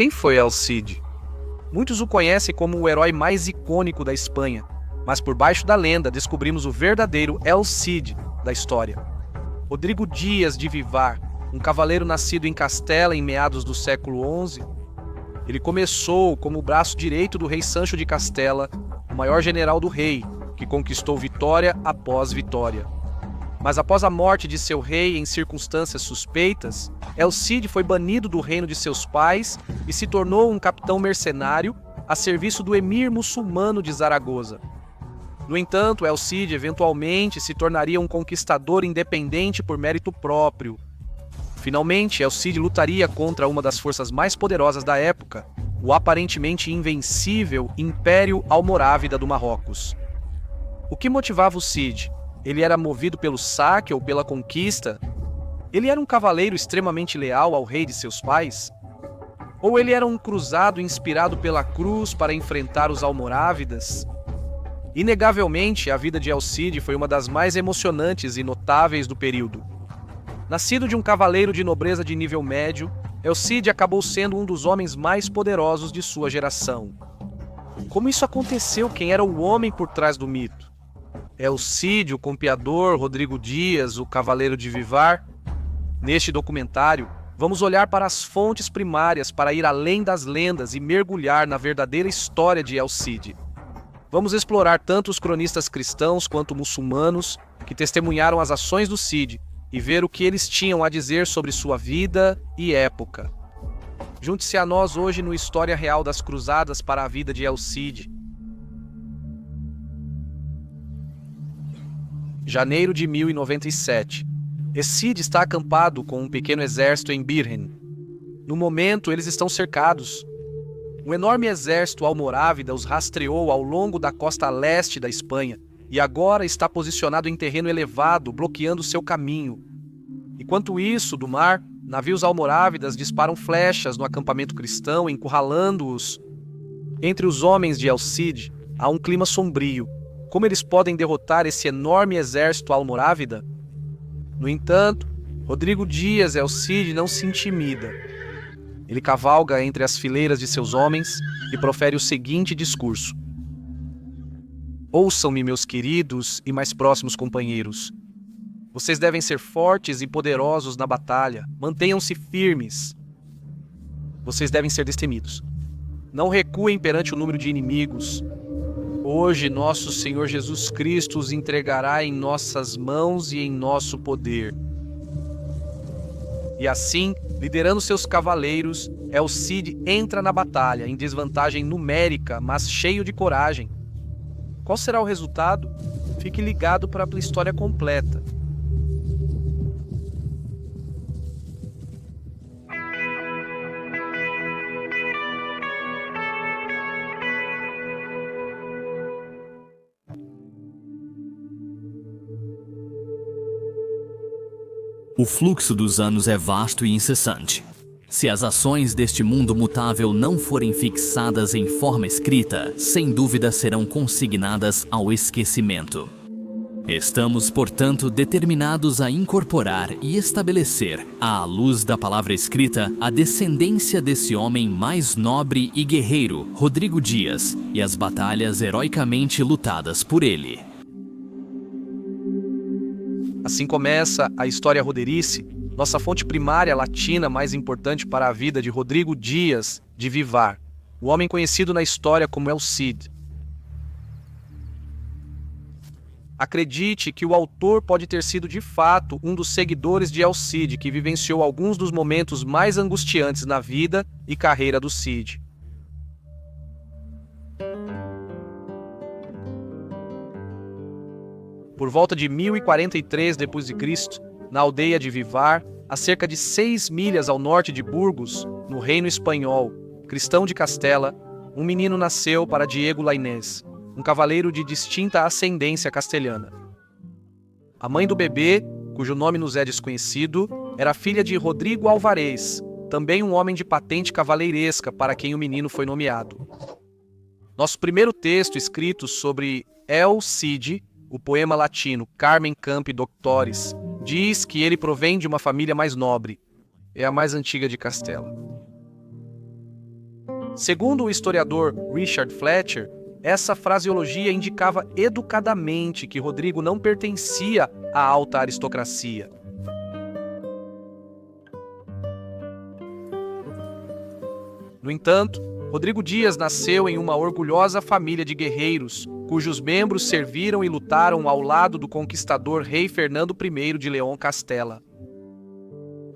Quem foi El Cid? Muitos o conhecem como o herói mais icônico da Espanha, mas por baixo da lenda descobrimos o verdadeiro El Cid da história. Rodrigo Dias de Vivar, um cavaleiro nascido em Castela em meados do século XI. Ele começou como o braço direito do rei Sancho de Castela, o maior general do rei, que conquistou vitória após vitória. Mas após a morte de seu rei em circunstâncias suspeitas, El Cid foi banido do reino de seus pais e se tornou um capitão mercenário a serviço do emir muçulmano de Zaragoza. No entanto, El Cid eventualmente se tornaria um conquistador independente por mérito próprio. Finalmente, El Cid lutaria contra uma das forças mais poderosas da época, o aparentemente invencível Império Almorávida do Marrocos. O que motivava o Cid? Ele era movido pelo saque ou pela conquista? Ele era um cavaleiro extremamente leal ao rei de seus pais? Ou ele era um cruzado inspirado pela cruz para enfrentar os almorávidas? Inegavelmente, a vida de El Cid foi uma das mais emocionantes e notáveis do período. Nascido de um cavaleiro de nobreza de nível médio, El Cid acabou sendo um dos homens mais poderosos de sua geração. Como isso aconteceu? Quem era o homem por trás do mito? El Cid, o campeador, Rodrigo Dias, o cavaleiro de Vivar? Neste documentário, vamos olhar para as fontes primárias para ir além das lendas e mergulhar na verdadeira história de El Cid. Vamos explorar tanto os cronistas cristãos quanto muçulmanos que testemunharam as ações do Cid e ver o que eles tinham a dizer sobre sua vida e época. Junte-se a nós hoje no História Real das Cruzadas para a vida de El Cid. Janeiro de 1097. El Cid está acampado com um pequeno exército em Birhen. No momento, eles estão cercados. Um enorme exército almorávida os rastreou ao longo da costa leste da Espanha e agora está posicionado em terreno elevado, bloqueando seu caminho. Enquanto isso, do mar, navios almorávidas disparam flechas no acampamento cristão, encurralando-os. Entre os homens de El Cid, há um clima sombrio. Como eles podem derrotar esse enorme exército almorávida? No entanto, Rodrigo Dias El Cid não se intimida. Ele cavalga entre as fileiras de seus homens e profere o seguinte discurso: Ouçam-me, meus queridos e mais próximos companheiros. Vocês devem ser fortes e poderosos na batalha. Mantenham-se firmes. Vocês devem ser destemidos. Não recuem perante o número de inimigos. Hoje, nosso Senhor Jesus Cristo os entregará em nossas mãos e em nosso poder. E assim, liderando seus cavaleiros, El Cid entra na batalha, em desvantagem numérica, mas cheio de coragem. Qual será o resultado? Fique ligado para a história completa. O fluxo dos anos é vasto e incessante. Se as ações deste mundo mutável não forem fixadas em forma escrita, sem dúvida serão consignadas ao esquecimento. Estamos, portanto, determinados a incorporar e estabelecer, à luz da palavra escrita, a descendência desse homem mais nobre e guerreiro, Rodrigo Dias, e as batalhas heroicamente lutadas por ele. Assim começa a história roderice, nossa fonte primária latina mais importante para a vida de Rodrigo Dias de Vivar, o homem conhecido na história como El Cid. Acredite que o autor pode ter sido de fato um dos seguidores de El Cid que vivenciou alguns dos momentos mais angustiantes na vida e carreira do Cid. Por volta de 1043 d.C., na aldeia de Vivar, a cerca de 6 milhas ao norte de Burgos, no reino espanhol, cristão de Castela, um menino nasceu para Diego Lainez, um cavaleiro de distinta ascendência castelhana. A mãe do bebê, cujo nome nos é desconhecido, era filha de Rodrigo Alvarez, também um homem de patente cavaleiresca para quem o menino foi nomeado. Nosso primeiro texto escrito sobre El Cid, o poema latino Carmen Campi Doctoris, diz que ele provém de uma família mais nobre. É a mais antiga de Castela. Segundo o historiador Richard Fletcher, essa fraseologia indicava educadamente que Rodrigo não pertencia à alta aristocracia. No entanto, Rodrigo Dias nasceu em uma orgulhosa família de guerreiros, cujos membros serviram e lutaram ao lado do conquistador rei Fernando I de León Castela.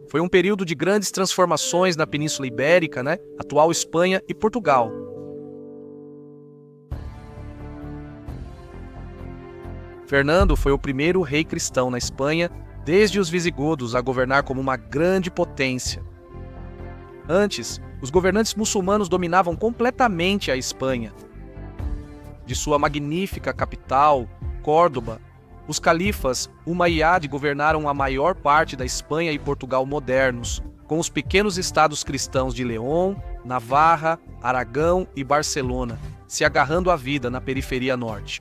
Foi um período de grandes transformações na Península Ibérica, atual Espanha e Portugal. Fernando foi o primeiro rei cristão na Espanha, desde os visigodos, a governar como uma grande potência. Antes, os governantes muçulmanos dominavam completamente a Espanha. De sua magnífica capital, Córdoba, os califas umayyad governaram a maior parte da Espanha e Portugal modernos, com os pequenos estados cristãos de León, Navarra, Aragão e Barcelona, se agarrando à vida na periferia norte.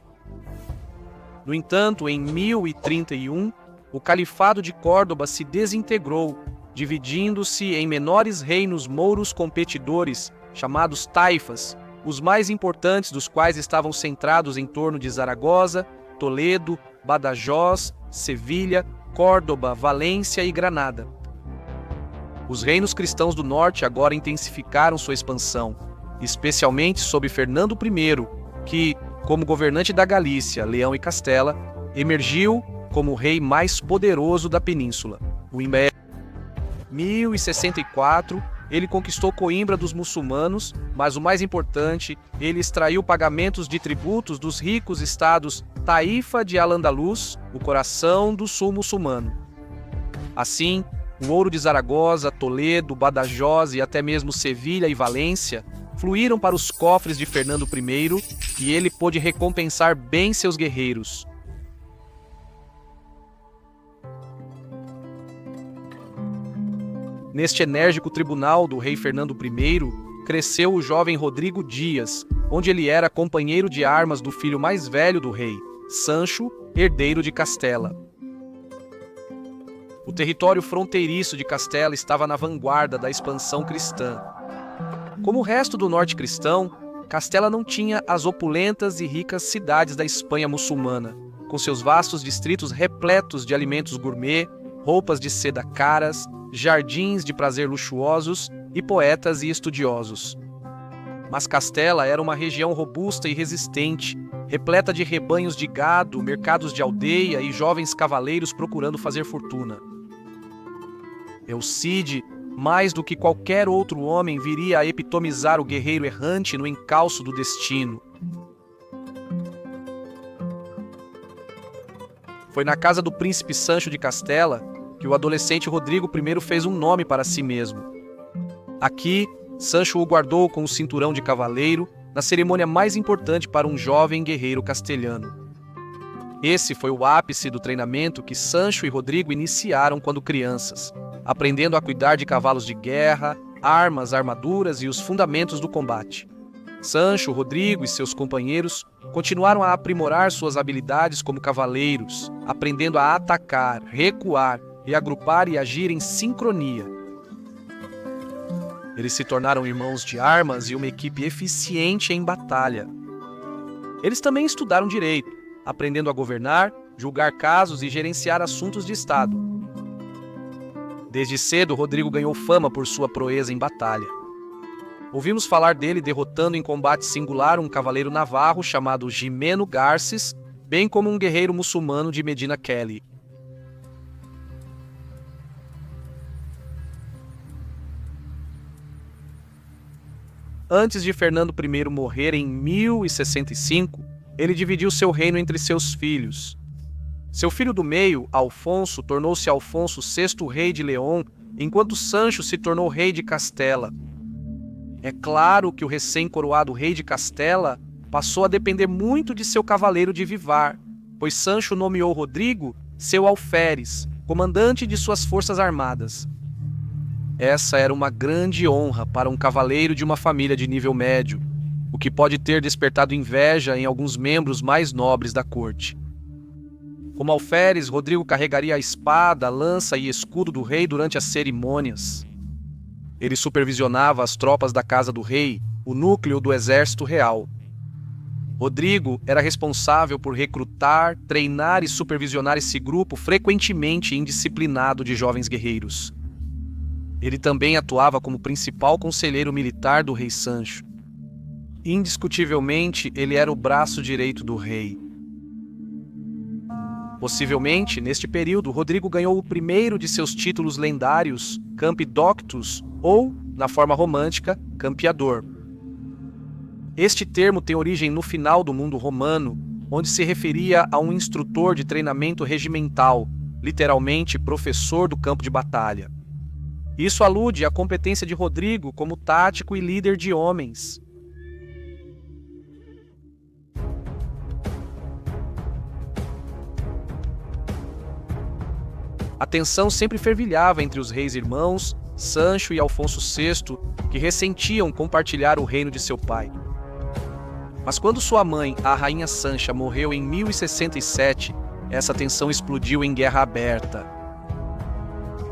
No entanto, em 1031, o Califado de Córdoba se desintegrou, dividindo-se em menores reinos mouros competidores, chamados taifas, os mais importantes dos quais estavam centrados em torno de Zaragoza, Toledo, Badajoz, Sevilha, Córdoba, Valência e Granada. Os reinos cristãos do norte agora intensificaram sua expansão, especialmente sob Fernando I, que, como governante da Galícia, Leão e Castela, emergiu como o rei mais poderoso da península. Em 1064, ele conquistou Coimbra dos muçulmanos, mas o mais importante, ele extraiu pagamentos de tributos dos ricos estados Taifa de Al-Andalus, o coração do sul muçulmano. Assim, o ouro de Zaragoza, Toledo, Badajoz e até mesmo Sevilha e Valência fluíram para os cofres de Fernando I e ele pôde recompensar bem seus guerreiros. Neste enérgico tribunal do rei Fernando I, cresceu o jovem Rodrigo Dias, onde ele era companheiro de armas do filho mais velho do rei, Sancho, herdeiro de Castela. O território fronteiriço de Castela estava na vanguarda da expansão cristã. Como o resto do norte cristão, Castela não tinha as opulentas e ricas cidades da Espanha muçulmana, com seus vastos distritos repletos de alimentos gourmet, roupas de seda caras, jardins de prazer luxuosos e poetas e estudiosos. Mas Castela era uma região robusta e resistente, repleta de rebanhos de gado, mercados de aldeia e jovens cavaleiros procurando fazer fortuna. El Cid, mais do que qualquer outro homem, viria a epitomizar o guerreiro errante no encalço do destino. Foi na casa do príncipe Sancho de Castela que o adolescente Rodrigo I fez um nome para si mesmo. Aqui, Sancho o guardou com o cinturão de cavaleiro na cerimônia mais importante para um jovem guerreiro castelhano. Esse foi o ápice do treinamento que Sancho e Rodrigo iniciaram quando crianças, aprendendo a cuidar de cavalos de guerra, armas, armaduras e os fundamentos do combate. Sancho, Rodrigo e seus companheiros continuaram a aprimorar suas habilidades como cavaleiros, aprendendo a atacar, recuar e agrupar e agir em sincronia. Eles se tornaram irmãos de armas e uma equipe eficiente em batalha. Eles também estudaram direito, aprendendo a governar, julgar casos e gerenciar assuntos de Estado. Desde cedo, Rodrigo ganhou fama por sua proeza em batalha. Ouvimos falar dele derrotando em combate singular um cavaleiro navarro chamado Jimeno Garces, bem como um guerreiro muçulmano de Medina Kelly. Antes de Fernando I morrer em 1065, ele dividiu seu reino entre seus filhos. Seu filho do meio, Alfonso, tornou-se Alfonso VI rei de León, enquanto Sancho se tornou rei de Castela. É claro que o recém-coroado rei de Castela passou a depender muito de seu cavaleiro de Vivar, pois Sancho nomeou Rodrigo seu alferes, comandante de suas forças armadas. Essa era uma grande honra para um cavaleiro de uma família de nível médio, o que pode ter despertado inveja em alguns membros mais nobres da corte. Como alferes, Rodrigo carregaria a espada, lança e escudo do rei durante as cerimônias. Ele supervisionava as tropas da casa do rei, o núcleo do exército real. Rodrigo era responsável por recrutar, treinar e supervisionar esse grupo frequentemente indisciplinado de jovens guerreiros. Ele também atuava como principal conselheiro militar do rei Sancho. Indiscutivelmente, ele era o braço direito do rei. Possivelmente, neste período, Rodrigo ganhou o primeiro de seus títulos lendários, Campi Doctus, ou, na forma romântica, Campeador. Este termo tem origem no final do mundo romano, onde se referia a um instrutor de treinamento regimental, literalmente professor do campo de batalha. Isso alude à competência de Rodrigo como tático e líder de homens. A tensão sempre fervilhava entre os reis irmãos, Sancho e Afonso VI, que ressentiam compartilhar o reino de seu pai. Mas quando sua mãe, a rainha Sancha, morreu em 1067, essa tensão explodiu em guerra aberta.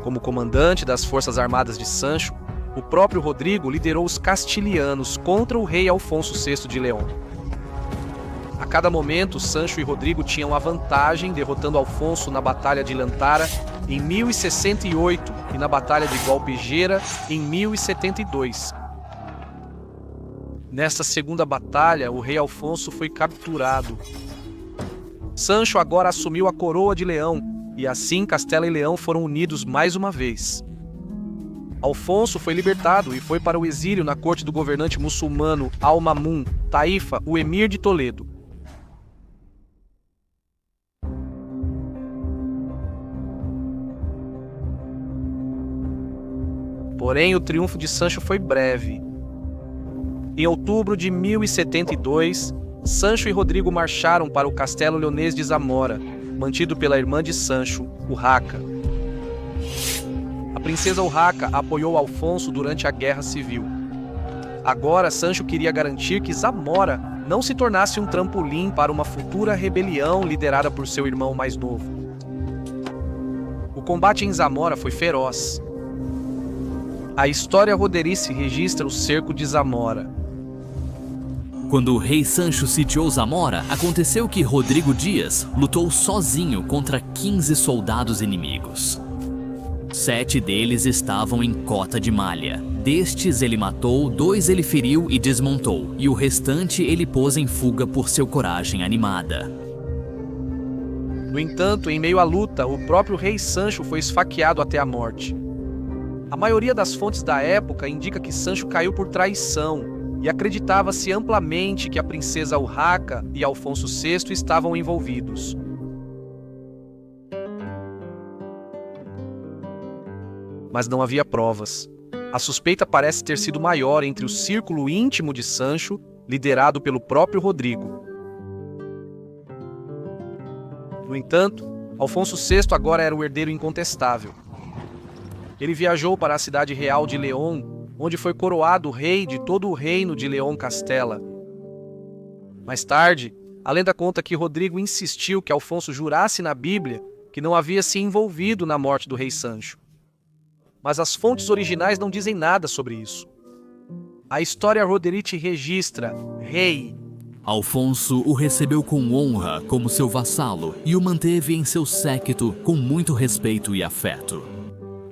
Como comandante das forças armadas de Sancho, o próprio Rodrigo liderou os castilhanos contra o rei Afonso VI de León. A cada momento, Sancho e Rodrigo tinham a vantagem, derrotando Alfonso na Batalha de Lantara em 1068 e na Batalha de Gualpegera em 1072. Nesta segunda batalha, o rei Alfonso foi capturado. Sancho agora assumiu a coroa de Leão, e assim Castela e Leão foram unidos mais uma vez. Alfonso foi libertado e foi para o exílio na corte do governante muçulmano Al-Mamun Taifa, o emir de Toledo. Porém, o triunfo de Sancho foi breve. Em outubro de 1072, Sancho e Rodrigo marcharam para o castelo leonês de Zamora, mantido pela irmã de Sancho, Urraca. A princesa Urraca apoiou Alfonso durante a Guerra Civil. Agora, Sancho queria garantir que Zamora não se tornasse um trampolim para uma futura rebelião liderada por seu irmão mais novo. O combate em Zamora foi feroz. A história roderice registra o cerco de Zamora. Quando o rei Sancho sitiou Zamora, aconteceu que Rodrigo Dias lutou sozinho contra 15 soldados inimigos. 7 deles estavam em cota de malha. Destes ele matou, 2 ele feriu e desmontou, e o restante ele pôs em fuga por seu coragem animada. No entanto, em meio à luta, o próprio rei Sancho foi esfaqueado até a morte. A maioria das fontes da época indica que Sancho caiu por traição, e acreditava-se amplamente que a princesa Urraca e Afonso VI estavam envolvidos. Mas não havia provas. A suspeita parece ter sido maior entre o círculo íntimo de Sancho, liderado pelo próprio Rodrigo. No entanto, Afonso VI agora era o herdeiro incontestável. Ele viajou para a cidade real de León, onde foi coroado rei de todo o reino de León Castela. Mais tarde, a lenda conta que Rodrigo insistiu que Alfonso jurasse na Bíblia que não havia se envolvido na morte do rei Sancho. Mas as fontes originais não dizem nada sobre isso. A história Roderick registra rei. Alfonso o recebeu com honra como seu vassalo e o manteve em seu séquito com muito respeito e afeto.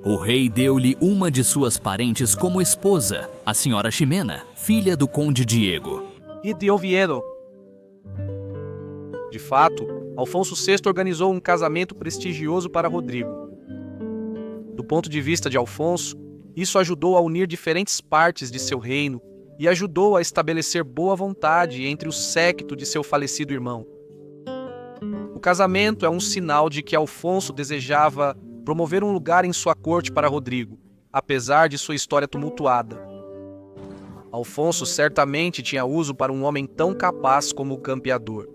O rei deu-lhe uma de suas parentes como esposa, a senhora Ximena, filha do conde Diego. E de Oviedo. De fato, Afonso VI organizou um casamento prestigioso para Rodrigo. Do ponto de vista de Alfonso, isso ajudou a unir diferentes partes de seu reino e ajudou a estabelecer boa vontade entre o séquito de seu falecido irmão. O casamento é um sinal de que Alfonso desejava promover um lugar em sua corte para Rodrigo, apesar de sua história tumultuada. Alfonso certamente tinha uso para um homem tão capaz como o campeador.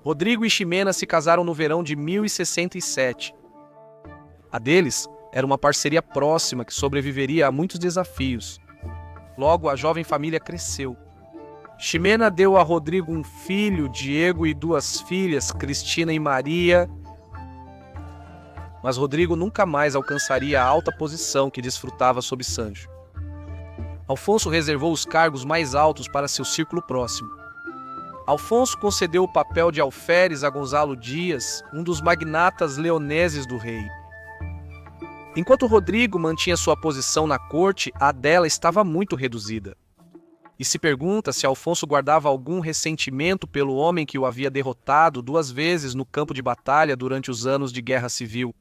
Rodrigo e Ximena se casaram no verão de 1067. A deles era uma parceria próxima que sobreviveria a muitos desafios. Logo, a jovem família cresceu. Ximena deu a Rodrigo um filho, Diego, e 2 filhas, Cristina e Maria. mas Rodrigo nunca mais alcançaria a alta posição que desfrutava sob Sancho. Alfonso reservou os cargos mais altos para seu círculo próximo. Alfonso concedeu o papel de alferes a Gonzalo Dias, um dos magnatas leoneses do rei. Enquanto Rodrigo mantinha sua posição na corte, a dela estava muito reduzida. E se pergunta se Alfonso guardava algum ressentimento pelo homem que o havia derrotado 2 vezes no campo de batalha durante os anos de guerra civil.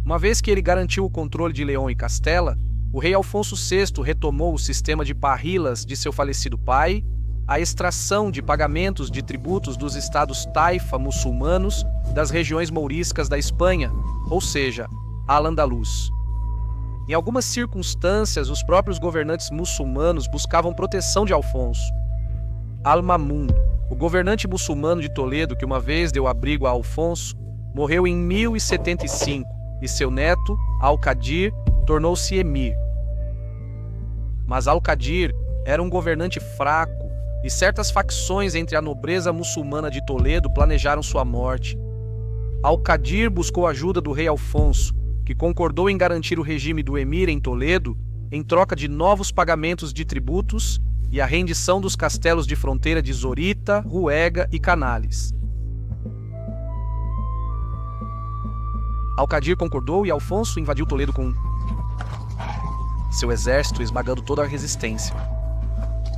Uma vez que ele garantiu o controle de Leão e Castela, o rei Afonso VI retomou o sistema de parrilas de seu falecido pai, a extração de pagamentos de tributos dos estados taifa muçulmanos das regiões mouriscas da Espanha, ou seja, Al-Andalus. Em algumas circunstâncias, os próprios governantes muçulmanos buscavam proteção de Alfonso. Al-Mamun, o governante muçulmano de Toledo que uma vez deu abrigo a Alfonso, morreu em 1075 e seu neto, Al-Qadir, tornou-se emir. Mas Al-Qadir era um governante fraco e certas facções entre a nobreza muçulmana de Toledo planejaram sua morte. Al-Qadir buscou ajuda do rei Alfonso, que concordou em garantir o regime do emir em Toledo em troca de novos pagamentos de tributos e a rendição dos castelos de fronteira de Zorita, Ruega e Canales. Al-Qadir concordou e Alfonso invadiu Toledo com seu exército, esmagando toda a resistência.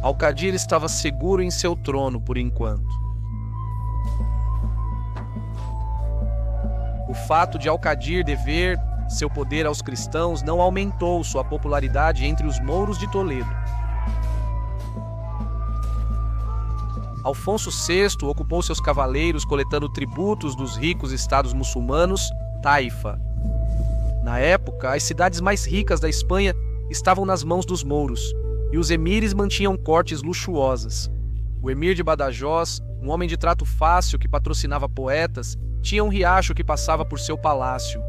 Al-Qadir estava seguro em seu trono por enquanto. O fato de Al-Qadir dever seu poder aos cristãos não aumentou sua popularidade entre os mouros de Toledo. Afonso VI ocupou seus cavaleiros coletando tributos dos ricos estados muçulmanos, Taifa. Na época, as cidades mais ricas da Espanha estavam nas mãos dos mouros, e os emires mantinham cortes luxuosas. O emir de Badajoz, um homem de trato fácil que patrocinava poetas, tinha um riacho que passava por seu palácio.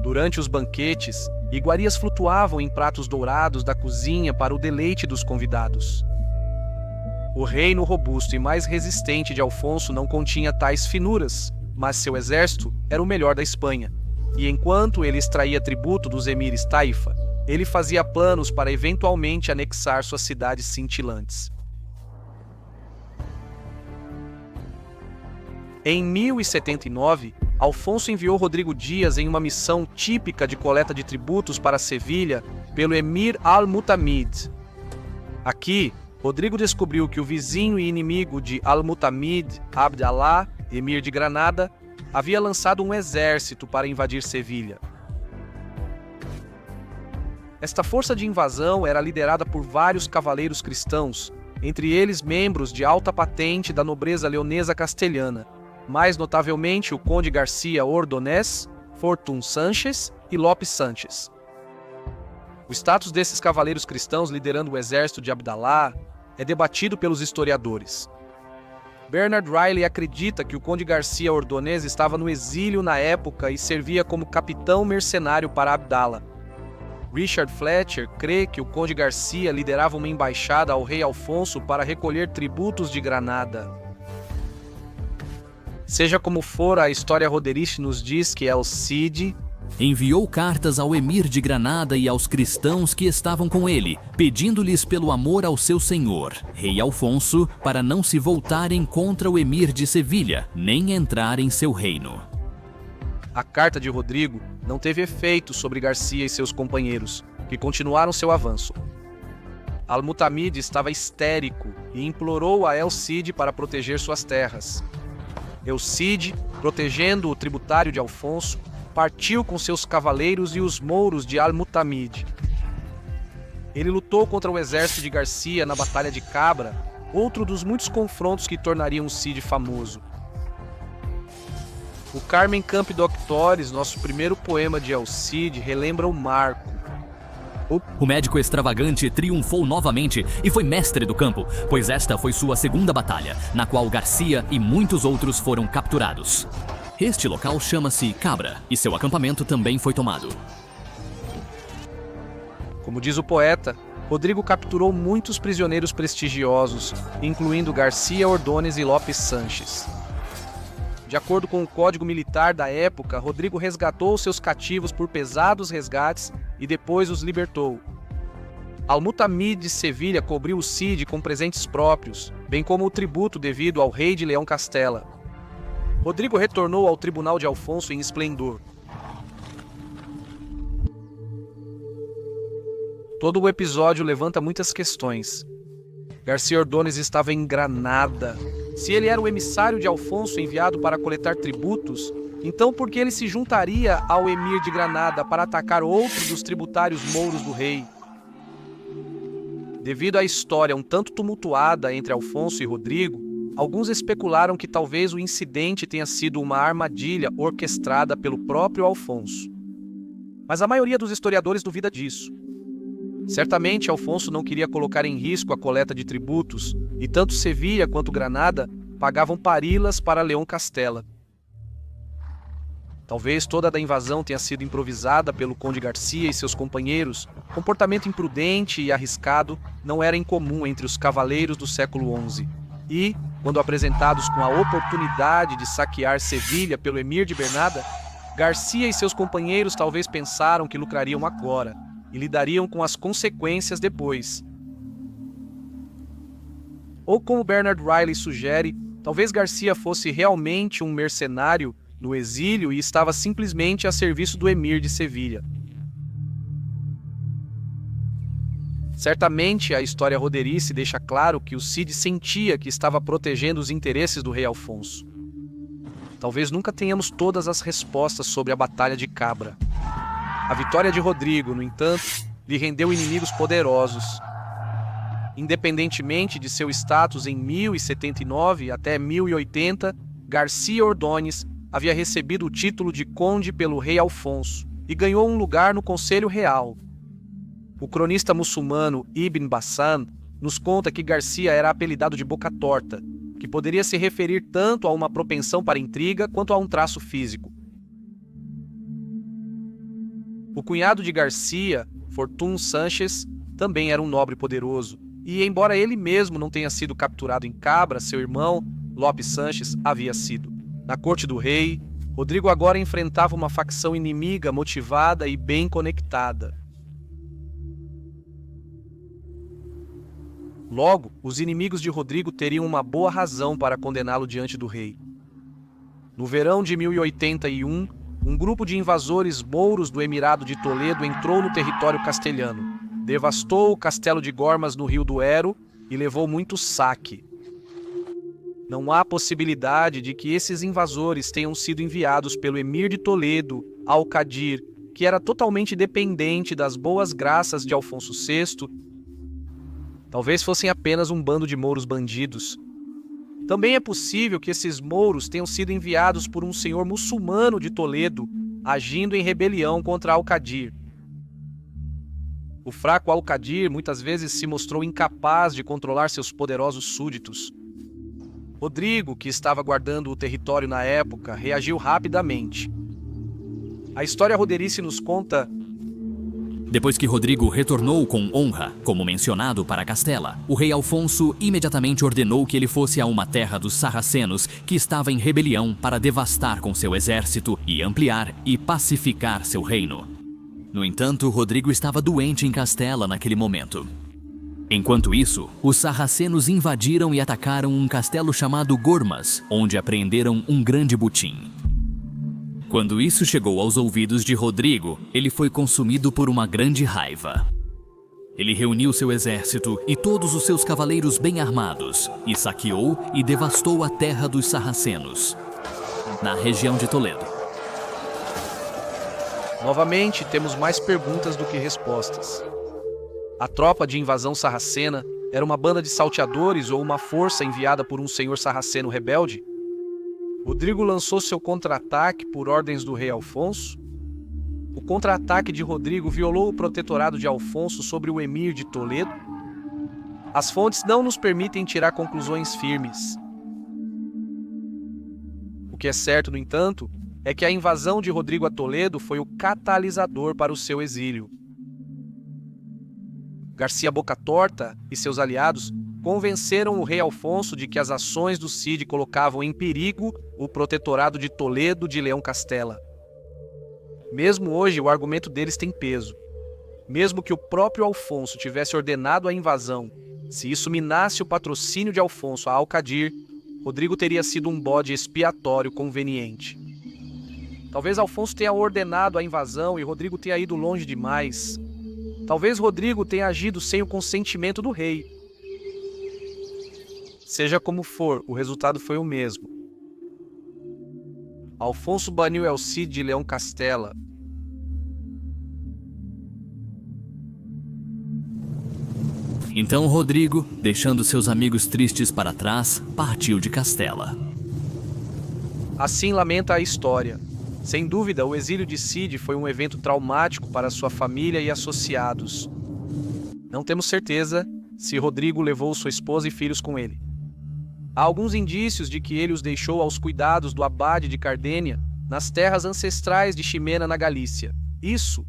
Durante os banquetes, iguarias flutuavam em pratos dourados da cozinha para o deleite dos convidados. O reino robusto e mais resistente de Alfonso não continha tais finuras, mas seu exército era o melhor da Espanha, e enquanto ele extraía tributo dos emires Taifa, ele fazia planos para eventualmente anexar suas cidades cintilantes. Em 1079, Alfonso enviou Rodrigo Dias em uma missão típica de coleta de tributos para Sevilha pelo emir Al-Mutamid. Aqui, Rodrigo descobriu que o vizinho e inimigo de Al-Mutamid, Abd Allah, emir de Granada, havia lançado um exército para invadir Sevilha. Esta força de invasão era liderada por vários cavaleiros cristãos, entre eles membros de alta patente da nobreza leonesa castelhana, mais notavelmente o conde Garcia Ordonés, Fortun Sánchez e Lopes Sánchez. O status desses cavaleiros cristãos liderando o exército de Abdalá é debatido pelos historiadores. Bernard Riley acredita que o conde Garcia Ordonés estava no exílio na época e servia como capitão mercenário para Abdala. Richard Fletcher crê que o conde Garcia liderava uma embaixada ao rei Alfonso para recolher tributos de Granada. Seja como for, a história rodeirice nos diz que El Cid enviou cartas ao emir de Granada e aos cristãos que estavam com ele, pedindo-lhes pelo amor ao seu senhor, rei Alfonso, para não se voltarem contra o emir de Sevilha, nem entrar em seu reino. A carta de Rodrigo não teve efeito sobre Garcia e seus companheiros, que continuaram seu avanço. Al-Mutamid estava histérico e implorou a El Cid para proteger suas terras. El Cid, protegendo o tributário de Alfonso, partiu com seus cavaleiros e os mouros de Al-Mutamid. Ele lutou contra o exército de Garcia na Batalha de Cabra, outro dos muitos confrontos que tornariam o Cid famoso. O Carmen Camp Doctores, nosso primeiro poema de El Cid, relembra o marco. O médico extravagante triunfou novamente e foi mestre do campo, pois esta foi sua segunda batalha, na qual Garcia e muitos outros foram capturados. Este local chama-se Cabra e seu acampamento também foi tomado. Como diz o poeta, Rodrigo capturou muitos prisioneiros prestigiosos, incluindo Garcia Ordóñez e Lopes Sanches. De acordo com o Código Militar da época, Rodrigo resgatou seus cativos por pesados resgates e depois os libertou. Al-Mutamid de Sevilha cobriu o Cid com presentes próprios, bem como o tributo devido ao rei de Leão Castela. Rodrigo retornou ao tribunal de Alfonso em esplendor. Todo o episódio levanta muitas questões. Garcia Ordóñez estava em Granada. Se ele era o emissário de Alfonso enviado para coletar tributos, então por que ele se juntaria ao emir de Granada para atacar outro dos tributários mouros do rei? Devido à história um tanto tumultuada entre Alfonso e Rodrigo, alguns especularam que talvez o incidente tenha sido uma armadilha orquestrada pelo próprio Alfonso. Mas a maioria dos historiadores duvida disso. Certamente Alfonso não queria colocar em risco a coleta de tributos, e tanto Sevilha quanto Granada pagavam parilas para Leão Castela. Talvez toda a invasão tenha sido improvisada pelo Conde Garcia e seus companheiros. Comportamento imprudente e arriscado não era incomum entre os cavaleiros do século XI. E, quando apresentados com a oportunidade de saquear Sevilha pelo emir de Granada, Garcia e seus companheiros talvez pensaram que lucrariam agora e lidariam com as consequências depois. Ou como Bernard Riley sugere, talvez Garcia fosse realmente um mercenário no exílio e estava simplesmente a serviço do emir de Sevilha. Certamente a história roderice deixa claro que o Cid sentia que estava protegendo os interesses do rei Alfonso. Talvez nunca tenhamos todas as respostas sobre a Batalha de Cabra. A vitória de Rodrigo, no entanto, lhe rendeu inimigos poderosos. Independentemente de seu status em 1079 até 1080, Garcia Ordóñez havia recebido o título de conde pelo rei Alfonso e ganhou um lugar no Conselho Real. O cronista muçulmano Ibn Bassan nos conta que Garcia era apelidado de Boca Torta, que poderia se referir tanto a uma propensão para intriga quanto a um traço físico. O cunhado de Garcia, Fortun Sanches, também era um nobre poderoso, e embora ele mesmo não tenha sido capturado em Cabra, seu irmão, Lopes Sanches, havia sido. Na corte do rei, Rodrigo agora enfrentava uma facção inimiga motivada e bem conectada. Logo, os inimigos de Rodrigo teriam uma boa razão para condená-lo diante do rei. No verão de 1081, um grupo de invasores mouros do Emirado de Toledo entrou no território castelhano, devastou o castelo de Gormas no rio Duero e levou muito saque. Não há possibilidade de que esses invasores tenham sido enviados pelo emir de Toledo, Al-Qadir, que era totalmente dependente das boas graças de Alfonso VI. Talvez fossem apenas um bando de mouros bandidos. Também é possível que esses mouros tenham sido enviados por um senhor muçulmano de Toledo, agindo em rebelião contra Al-Qadir. O fraco Al-Qadir muitas vezes se mostrou incapaz de controlar seus poderosos súditos. Rodrigo, que estava guardando o território na época, reagiu rapidamente. A história roderice nos conta... Depois que Rodrigo retornou com honra, como mencionado, para Castela, o rei Alfonso imediatamente ordenou que ele fosse a uma terra dos sarracenos que estava em rebelião para devastar com seu exército e ampliar e pacificar seu reino. No entanto, Rodrigo estava doente em Castela naquele momento. Enquanto isso, os sarracenos invadiram e atacaram um castelo chamado Gormas, onde apreenderam um grande butim. Quando isso chegou aos ouvidos de Rodrigo, ele foi consumido por uma grande raiva. Ele reuniu seu exército e todos os seus cavaleiros bem armados e saqueou e devastou a terra dos sarracenos, na região de Toledo. Novamente, temos mais perguntas do que respostas. A tropa de invasão sarracena era uma banda de salteadores ou uma força enviada por um senhor sarraceno rebelde? Rodrigo lançou seu contra-ataque por ordens do rei Alfonso? O contra-ataque de Rodrigo violou o protetorado de Alfonso sobre o emir de Toledo? As fontes não nos permitem tirar conclusões firmes. O que é certo, no entanto, é que a invasão de Rodrigo a Toledo foi o catalisador para o seu exílio. Garcia Boca Torta e seus aliados convenceram o rei Alfonso de que as ações do Cid colocavam em perigo o protetorado de Toledo de Leão Castela. Mesmo hoje, o argumento deles tem peso. Mesmo que o próprio Alfonso tivesse ordenado a invasão, se isso minasse o patrocínio de Alfonso a Alcadir, Rodrigo teria sido um bode expiatório conveniente. Talvez Alfonso tenha ordenado a invasão e Rodrigo tenha ido longe demais. Talvez Rodrigo tenha agido sem o consentimento do rei. Seja como for, o resultado foi o mesmo. Alfonso baniu El Cid de Leão Castela. Então Rodrigo, deixando seus amigos tristes para trás, partiu de Castela. Assim lamenta a história. Sem dúvida, o exílio de Cid foi um evento traumático para sua família e associados. Não temos certeza se Rodrigo levou sua esposa e filhos com ele. Há alguns indícios de que ele os deixou aos cuidados do abade de Cardênia, nas terras ancestrais de Ximena, na Galícia. Isso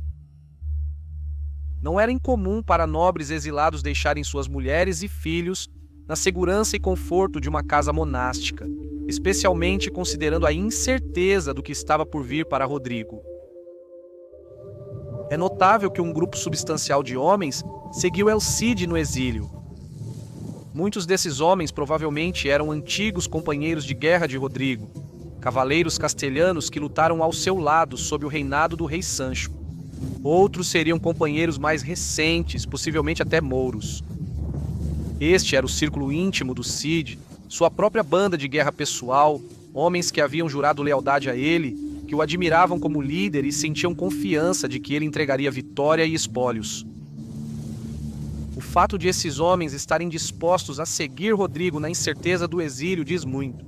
não era incomum para nobres exilados deixarem suas mulheres e filhos na segurança e conforto de uma casa monástica, especialmente considerando a incerteza do que estava por vir para Rodrigo. É notável que um grupo substancial de homens seguiu El Cid no exílio. Muitos desses homens provavelmente eram antigos companheiros de guerra de Rodrigo, cavaleiros castelhanos que lutaram ao seu lado sob o reinado do rei Sancho. Outros seriam companheiros mais recentes, possivelmente até mouros. Este era o círculo íntimo do Cid, sua própria banda de guerra pessoal, homens que haviam jurado lealdade a ele, que o admiravam como líder e sentiam confiança de que ele entregaria vitória e espólios. O fato de esses homens estarem dispostos a seguir Rodrigo na incerteza do exílio diz muito.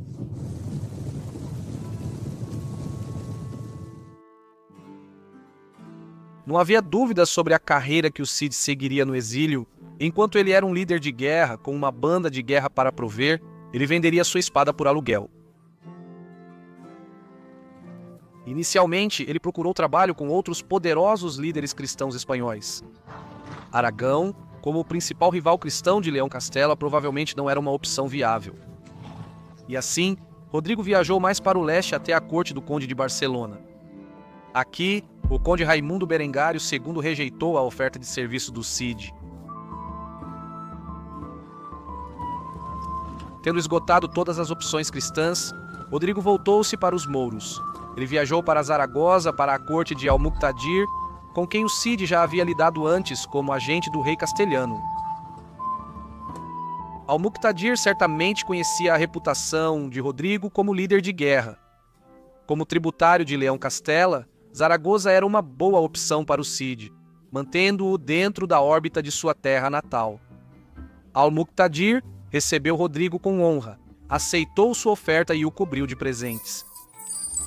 Não havia dúvidas sobre a carreira que o Cid seguiria no exílio. Enquanto ele era um líder de guerra, com uma banda de guerra para prover, ele venderia sua espada por aluguel. Inicialmente, ele procurou trabalho com outros poderosos líderes cristãos espanhóis. Aragão, como o principal rival cristão de Leão Castela, provavelmente não era uma opção viável. E assim, Rodrigo viajou mais para o leste até a corte do conde de Barcelona. Aqui, o conde Raimundo Berengário II rejeitou a oferta de serviço do Cid. Tendo esgotado todas as opções cristãs, Rodrigo voltou-se para os mouros. Ele viajou para Zaragoza, para a corte de Al-Muqtadir, com quem o Cid já havia lidado antes como agente do rei castelhano. Al-Muqtadir certamente conhecia a reputação de Rodrigo como líder de guerra. Como tributário de Leão Castela, Zaragoza era uma boa opção para o Cid, mantendo-o dentro da órbita de sua terra natal. Al-Muqtadir recebeu Rodrigo com honra, aceitou sua oferta e o cobriu de presentes.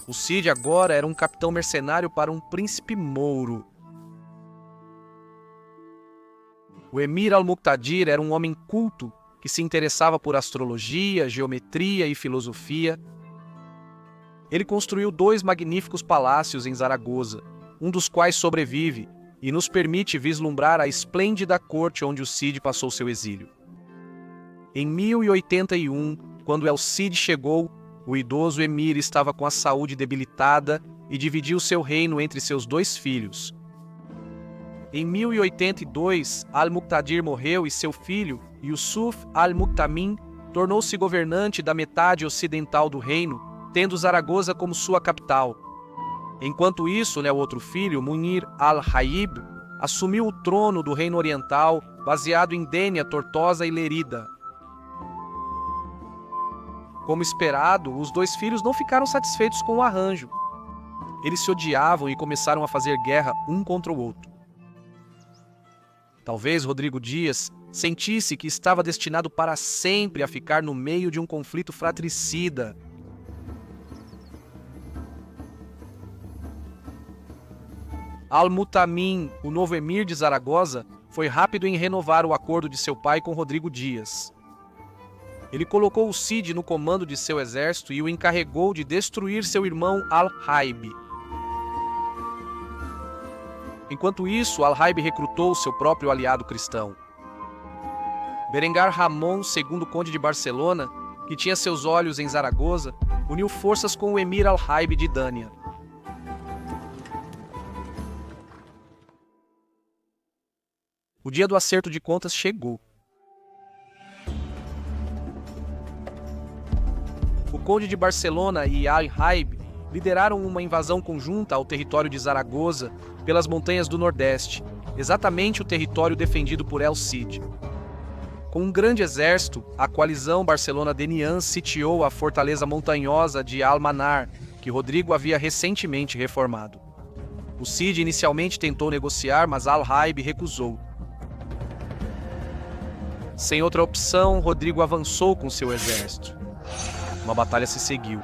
O Cid agora era um capitão mercenário para um príncipe mouro. O emir Al-Muqtadir era um homem culto que se interessava por astrologia, geometria e filosofia. Ele construiu 2 magníficos palácios em Zaragoza, um dos quais sobrevive e nos permite vislumbrar a esplêndida corte onde o Cid passou seu exílio. Em 1081, quando El Cid chegou, o idoso emir estava com a saúde debilitada e dividiu seu reino entre seus 2 filhos. Em 1082, Al-Muqtadir morreu e seu filho, Yusuf Al-Muqtamin, tornou-se governante da metade ocidental do reino, tendo Zaragoza como sua capital. Enquanto isso, o outro filho, Munir al-Haib, assumiu o trono do reino oriental, baseado em Dénia, Tortosa e Lerida. Como esperado, os 2 filhos não ficaram satisfeitos com o arranjo. Eles se odiavam e começaram a fazer guerra um contra o outro. Talvez Rodrigo Dias sentisse que estava destinado para sempre a ficar no meio de um conflito fratricida. Al-Muqtamin, o novo emir de Zaragoza, foi rápido em renovar o acordo de seu pai com Rodrigo Dias. Ele colocou o Cid no comando de seu exército e o encarregou de destruir seu irmão Al-Haib. Enquanto isso, Al-Raib recrutou seu próprio aliado cristão. Berengar Ramon, segundo conde de Barcelona, que tinha seus olhos em Zaragoza, uniu forças com o emir Al-Raib de Dânia. O dia do acerto de contas chegou. O conde de Barcelona e Al-Raib lideraram uma invasão conjunta ao território de Zaragoza pelas montanhas do Nordeste, exatamente o território defendido por El Cid. Com um grande exército, a coalizão Barcelona-Denian sitiou a fortaleza montanhosa de Almanar, que Rodrigo havia recentemente reformado. O Cid inicialmente tentou negociar, mas Al-Raib recusou. Sem outra opção, Rodrigo avançou com seu exército. Uma batalha se seguiu.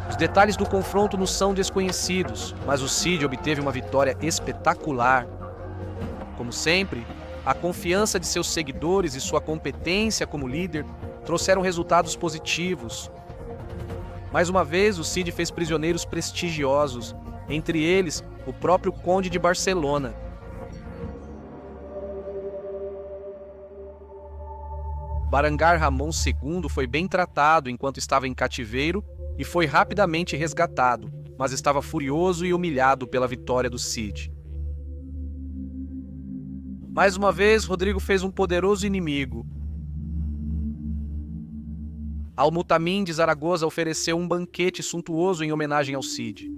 Os detalhes do confronto nos são desconhecidos, mas o Cid obteve uma vitória espetacular. Como sempre, a confiança de seus seguidores e sua competência como líder trouxeram resultados positivos. Mais uma vez, o Cid fez prisioneiros prestigiosos, entre eles o próprio conde de Barcelona. Berengar Ramon II foi bem tratado enquanto estava em cativeiro e foi rapidamente resgatado, mas estava furioso e humilhado pela vitória do Cid. Mais uma vez, Rodrigo fez um poderoso inimigo. Al-Mutamin de Zaragoza ofereceu um banquete suntuoso em homenagem ao Cid.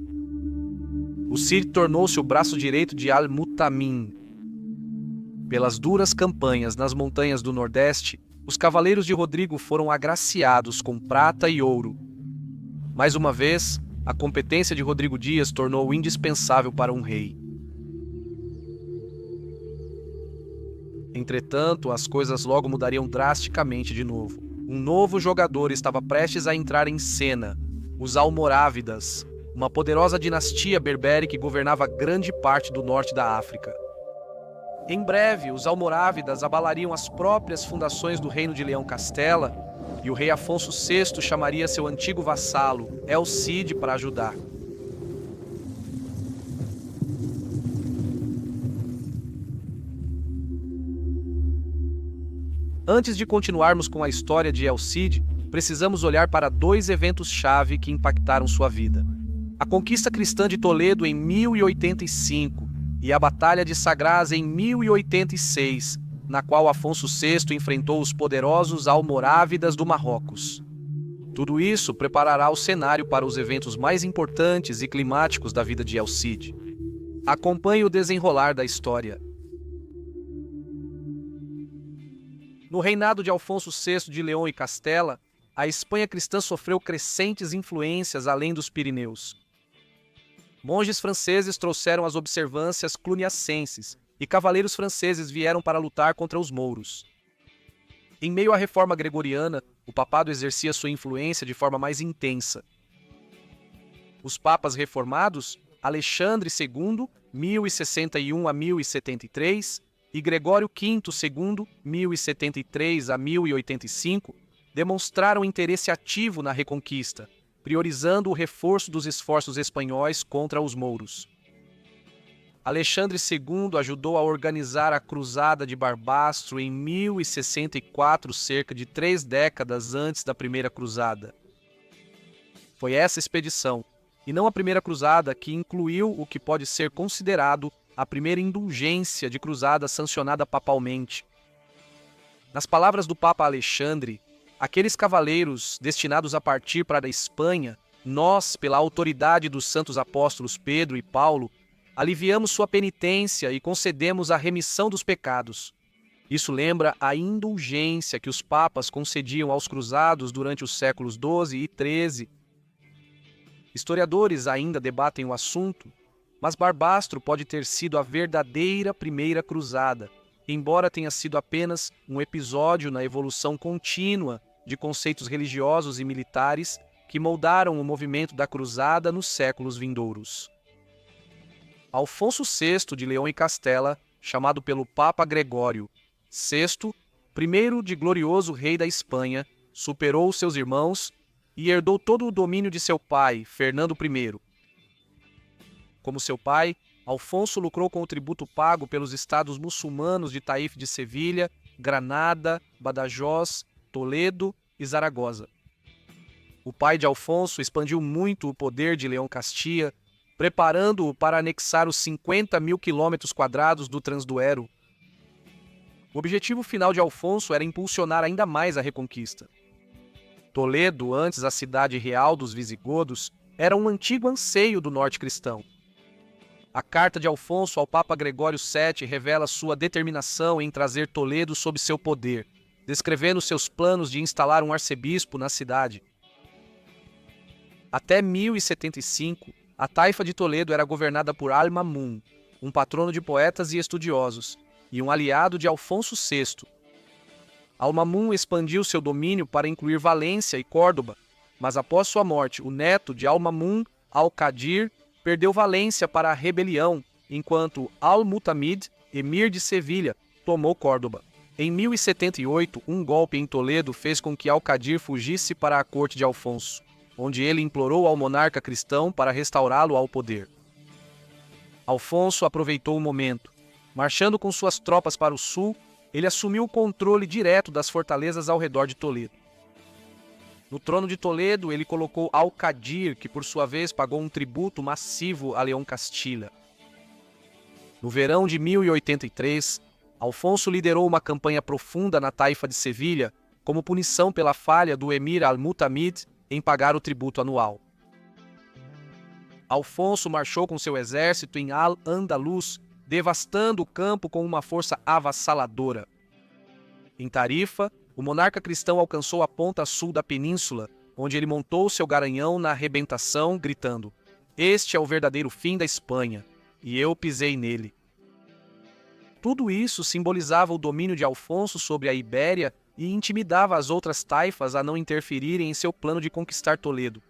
O Cid tornou-se o braço direito de Al-Mutamin. Pelas duras campanhas nas montanhas do Nordeste, os cavaleiros de Rodrigo foram agraciados com prata e ouro. Mais uma vez, a competência de Rodrigo Dias tornou-o indispensável para um rei. Entretanto, as coisas logo mudariam drasticamente de novo. Um novo jogador estava prestes a entrar em cena: os Almorávidas, uma poderosa dinastia berbere que governava grande parte do norte da África. Em breve, os Almorávidas abalariam as próprias fundações do Reino de Leão Castela, e o rei Afonso VI chamaria seu antigo vassalo, El Cid, para ajudar. Antes de continuarmos com a história de El Cid, precisamos olhar para dois eventos-chave que impactaram sua vida: a conquista cristã de Toledo em 1085 e a Batalha de Sagraz em 1086, na qual Afonso VI enfrentou os poderosos Almorávidas do Marrocos. Tudo isso preparará o cenário para os eventos mais importantes e climáticos da vida de El Cid. Acompanhe o desenrolar da história. No reinado de Afonso VI de Leão e Castela, a Espanha cristã sofreu crescentes influências além dos Pirineus. Monges franceses trouxeram as observâncias cluniacenses e cavaleiros franceses vieram para lutar contra os mouros. Em meio à reforma gregoriana, o papado exercia sua influência de forma mais intensa. Os papas reformados, Alexandre II, 1061 a 1073, e Gregório V II, 1073 a 1085, demonstraram interesse ativo na reconquista, priorizando o reforço dos esforços espanhóis contra os mouros. Alexandre II ajudou a organizar a Cruzada de Barbastro em 1064, cerca de 3 décadas antes da Primeira Cruzada. Foi essa expedição, e não a Primeira Cruzada, que incluiu o que pode ser considerado a primeira indulgência de cruzada sancionada papalmente. Nas palavras do Papa Alexandre, aqueles cavaleiros destinados a partir para a Espanha, nós, pela autoridade dos santos apóstolos Pedro e Paulo, aliviamos sua penitência e concedemos a remissão dos pecados. Isso lembra a indulgência que os papas concediam aos cruzados durante os séculos XII e XIII. Historiadores ainda debatem o assunto, mas Barbastro pode ter sido a verdadeira primeira cruzada, embora tenha sido apenas um episódio na evolução contínua de conceitos religiosos e militares que moldaram o movimento da cruzada nos séculos vindouros. Afonso VI de Leão e Castela, chamado pelo Papa Gregório VI, primeiro de glorioso rei da Espanha, superou seus irmãos e herdou todo o domínio de seu pai, Fernando I. Como seu pai, Alfonso lucrou com o tributo pago pelos estados muçulmanos de Taif de Sevilha, Granada, Badajoz, Toledo e Zaragoza. O pai de Alfonso expandiu muito o poder de Leão Castilla, preparando-o para anexar os 50 mil quilômetros quadrados do Transduero. O objetivo final de Alfonso era impulsionar ainda mais a reconquista. Toledo, antes a cidade real dos visigodos, era um antigo anseio do norte cristão. A carta de Alfonso ao Papa Gregório VII revela sua determinação em trazer Toledo sob seu poder, descrevendo seus planos de instalar um arcebispo na cidade. Até 1075, a taifa de Toledo era governada por Al-Mamun, um patrono de poetas e estudiosos, e um aliado de Alfonso VI. Al-Mamun expandiu seu domínio para incluir Valência e Córdoba, mas após sua morte, o neto de Al-Mamun, Al-Qadir, perdeu Valência para a rebelião, enquanto Al-Mutamid, emir de Sevilha, tomou Córdoba. Em 1078, um golpe em Toledo fez com que Al-Qadir fugisse para a corte de Alfonso, onde ele implorou ao monarca cristão para restaurá-lo ao poder. Alfonso aproveitou o momento. Marchando com suas tropas para o sul, ele assumiu o controle direto das fortalezas ao redor de Toledo. No trono de Toledo, ele colocou Al-Qadir, que por sua vez pagou um tributo massivo a Leão Castilla. No verão de 1083, Alfonso liderou uma campanha profunda na taifa de Sevilha, como punição pela falha do emir Al-Mutamid em pagar o tributo anual. Alfonso marchou com seu exército em Al-Andalus, devastando o campo com uma força avassaladora. Em Tarifa, o monarca cristão alcançou a ponta sul da península, onde ele montou seu garanhão na arrebentação, gritando: "Este é o verdadeiro fim da Espanha, e eu pisei nele." Tudo isso simbolizava o domínio de Alfonso sobre a Ibéria e intimidava as outras taifas a não interferirem em seu plano de conquistar Toledo.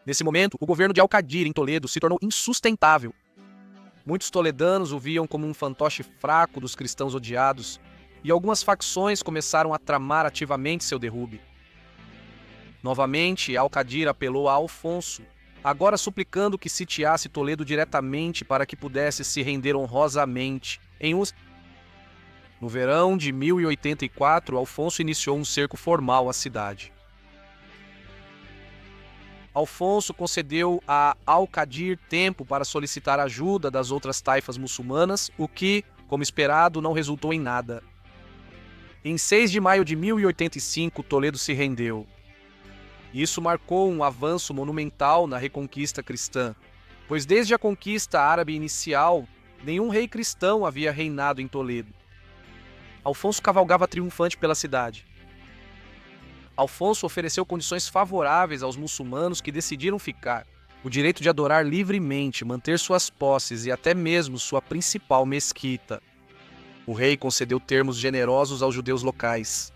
Nesse momento, o governo de Al-Qadir em Toledo se tornou insustentável. Muitos toledanos o viam como um fantoche fraco dos cristãos odiados, e algumas facções começaram a tramar ativamente seu derrube. Novamente, Al-Qadir apelou a Alfonso, agora suplicando que sitiasse Toledo diretamente para que pudesse se render honrosamente. No verão de 1084, Alfonso iniciou um cerco formal à cidade. Alfonso concedeu a Al-Qadir tempo para solicitar ajuda das outras taifas muçulmanas, o que, como esperado, não resultou em nada. Em 6 de maio de 1085, Toledo se rendeu. Isso marcou um avanço monumental na reconquista cristã, pois desde a conquista árabe inicial, nenhum rei cristão havia reinado em Toledo. Alfonso cavalgava triunfante pela cidade. Alfonso ofereceu condições favoráveis aos muçulmanos que decidiram ficar, o direito de adorar livremente, manter suas posses e até mesmo sua principal mesquita. O rei concedeu termos generosos aos judeus locais.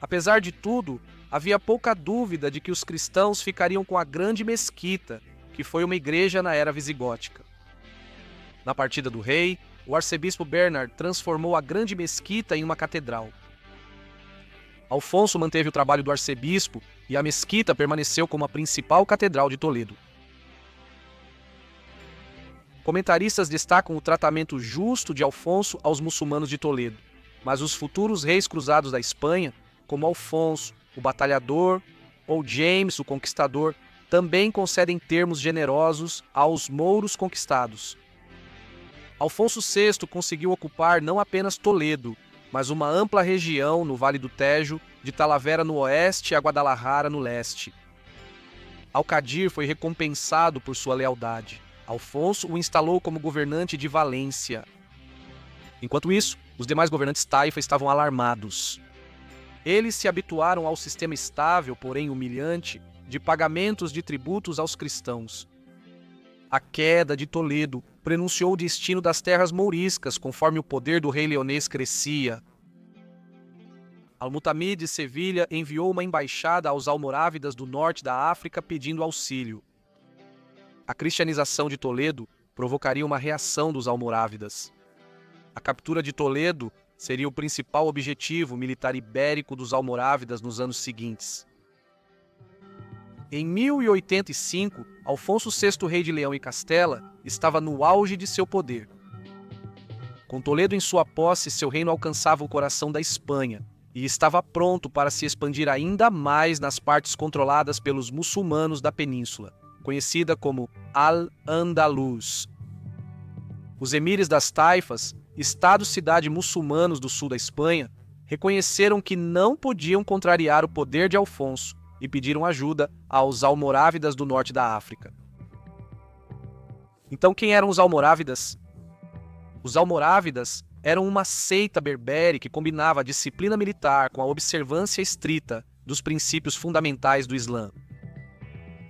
Apesar de tudo, havia pouca dúvida de que os cristãos ficariam com a grande mesquita, que foi uma igreja na era visigótica. Na partida do rei, o arcebispo Bernard transformou a grande mesquita em uma catedral. Alfonso manteve o trabalho do arcebispo e a mesquita permaneceu como a principal catedral de Toledo. Comentaristas destacam o tratamento justo de Alfonso aos muçulmanos de Toledo, mas os futuros reis cruzados da Espanha, como Alfonso, o Batalhador, ou James, o Conquistador, também concedem termos generosos aos mouros conquistados. Alfonso VI conseguiu ocupar não apenas Toledo, mas uma ampla região no Vale do Tejo, de Talavera no oeste a Guadalajara no leste. Al-Qadir foi recompensado por sua lealdade. Alfonso o instalou como governante de Valência. Enquanto isso, os demais governantes taifa estavam alarmados. Eles se habituaram ao sistema estável, porém humilhante, de pagamentos de tributos aos cristãos. A queda de Toledo prenunciou o destino das terras mouriscas conforme o poder do rei leonês crescia. Al-Mutamid de Sevilha enviou uma embaixada aos almorávidas do norte da África pedindo auxílio. A cristianização de Toledo provocaria uma reação dos almorávidas. A captura de Toledo seria o principal objetivo militar ibérico dos almorávidas nos anos seguintes. Em 1085, Afonso VI, rei de Leão e Castela, estava no auge de seu poder. Com Toledo em sua posse, seu reino alcançava o coração da Espanha e estava pronto para se expandir ainda mais nas partes controladas pelos muçulmanos da península, conhecida como Al-Andalus. Os emires das Taifas, estados-cidade muçulmanos do sul da Espanha, reconheceram que não podiam contrariar o poder de Afonso e pediram ajuda aos almorávidas do norte da África. Então, quem eram os almorávidas? Os almorávidas eram uma seita berbere que combinava a disciplina militar com a observância estrita dos princípios fundamentais do Islã.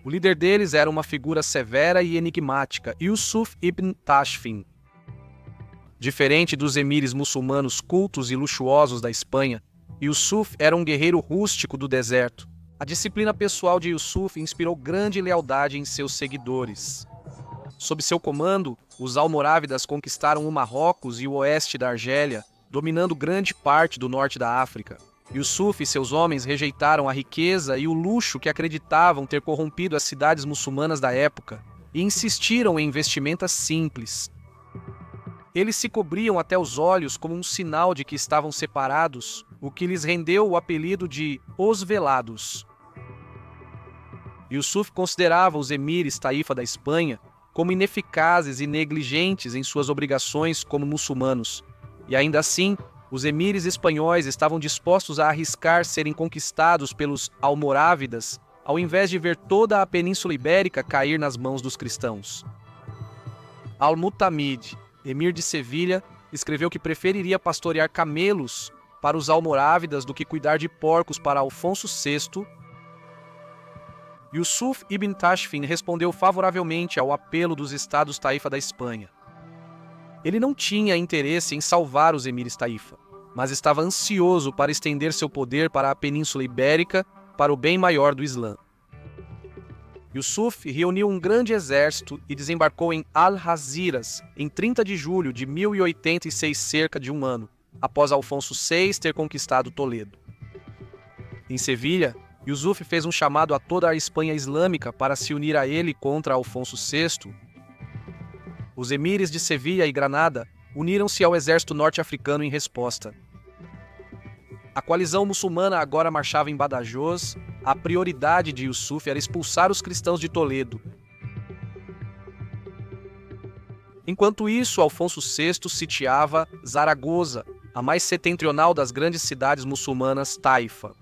O líder deles era uma figura severa e enigmática, Yusuf ibn Tashfin. Diferente dos emires muçulmanos cultos e luxuosos da Espanha, Yusuf era um guerreiro rústico do deserto. A disciplina pessoal de Yusuf inspirou grande lealdade em seus seguidores. Sob seu comando, os almorávidas conquistaram o Marrocos e o oeste da Argélia, dominando grande parte do norte da África. Yusuf e seus homens rejeitaram a riqueza e o luxo que acreditavam ter corrompido as cidades muçulmanas da época e insistiram em vestimentas simples. Eles se cobriam até os olhos como um sinal de que estavam separados, o que lhes rendeu o apelido de Os Velados. Yusuf considerava os emires Taifa da Espanha como ineficazes e negligentes em suas obrigações como muçulmanos, e ainda assim, os emires espanhóis estavam dispostos a arriscar serem conquistados pelos almorávidas, ao invés de ver toda a Península Ibérica cair nas mãos dos cristãos. Al-Mutamid, emir de Sevilha, escreveu que preferiria pastorear camelos para os almorávidas do que cuidar de porcos para Afonso VI. Yusuf ibn Tashfin respondeu favoravelmente ao apelo dos estados Taifa da Espanha. Ele não tinha interesse em salvar os emires Taifa, mas estava ansioso para estender seu poder para a Península Ibérica para o bem maior do Islã. Yusuf reuniu um grande exército e desembarcou em Algeciras em 30 de julho de 1086, cerca de um ano, após Afonso VI ter conquistado Toledo. Em Sevilha, Yusuf fez um chamado a toda a Espanha islâmica para se unir a ele contra Afonso VI. Os emires de Sevilha e Granada uniram-se ao exército norte-africano em resposta. A coalizão muçulmana agora marchava em Badajoz. A prioridade de Yusuf era expulsar os cristãos de Toledo. Enquanto isso, Afonso VI sitiava Zaragoza, a mais setentrional das grandes cidades muçulmanas Taifa.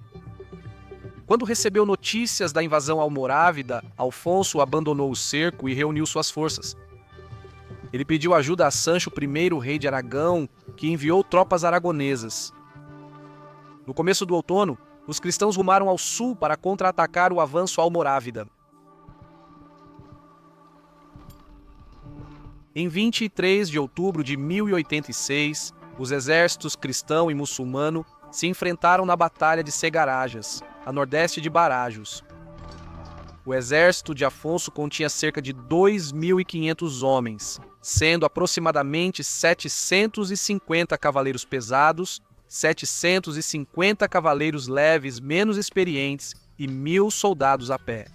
Quando recebeu notícias da invasão almorávida, Afonso abandonou o cerco e reuniu suas forças. Ele pediu ajuda a Sancho I, rei de Aragão, que enviou tropas aragonesas. No começo do outono, os cristãos rumaram ao sul para contra-atacar o avanço almorávida. Em 23 de outubro de 1086, os exércitos cristão e muçulmano se enfrentaram na Batalha de Segarajas, a nordeste de Barajos. O exército de Afonso continha cerca de 2.500 homens, sendo aproximadamente 750 cavaleiros pesados, 750 cavaleiros leves menos experientes e 1.000 soldados a pé.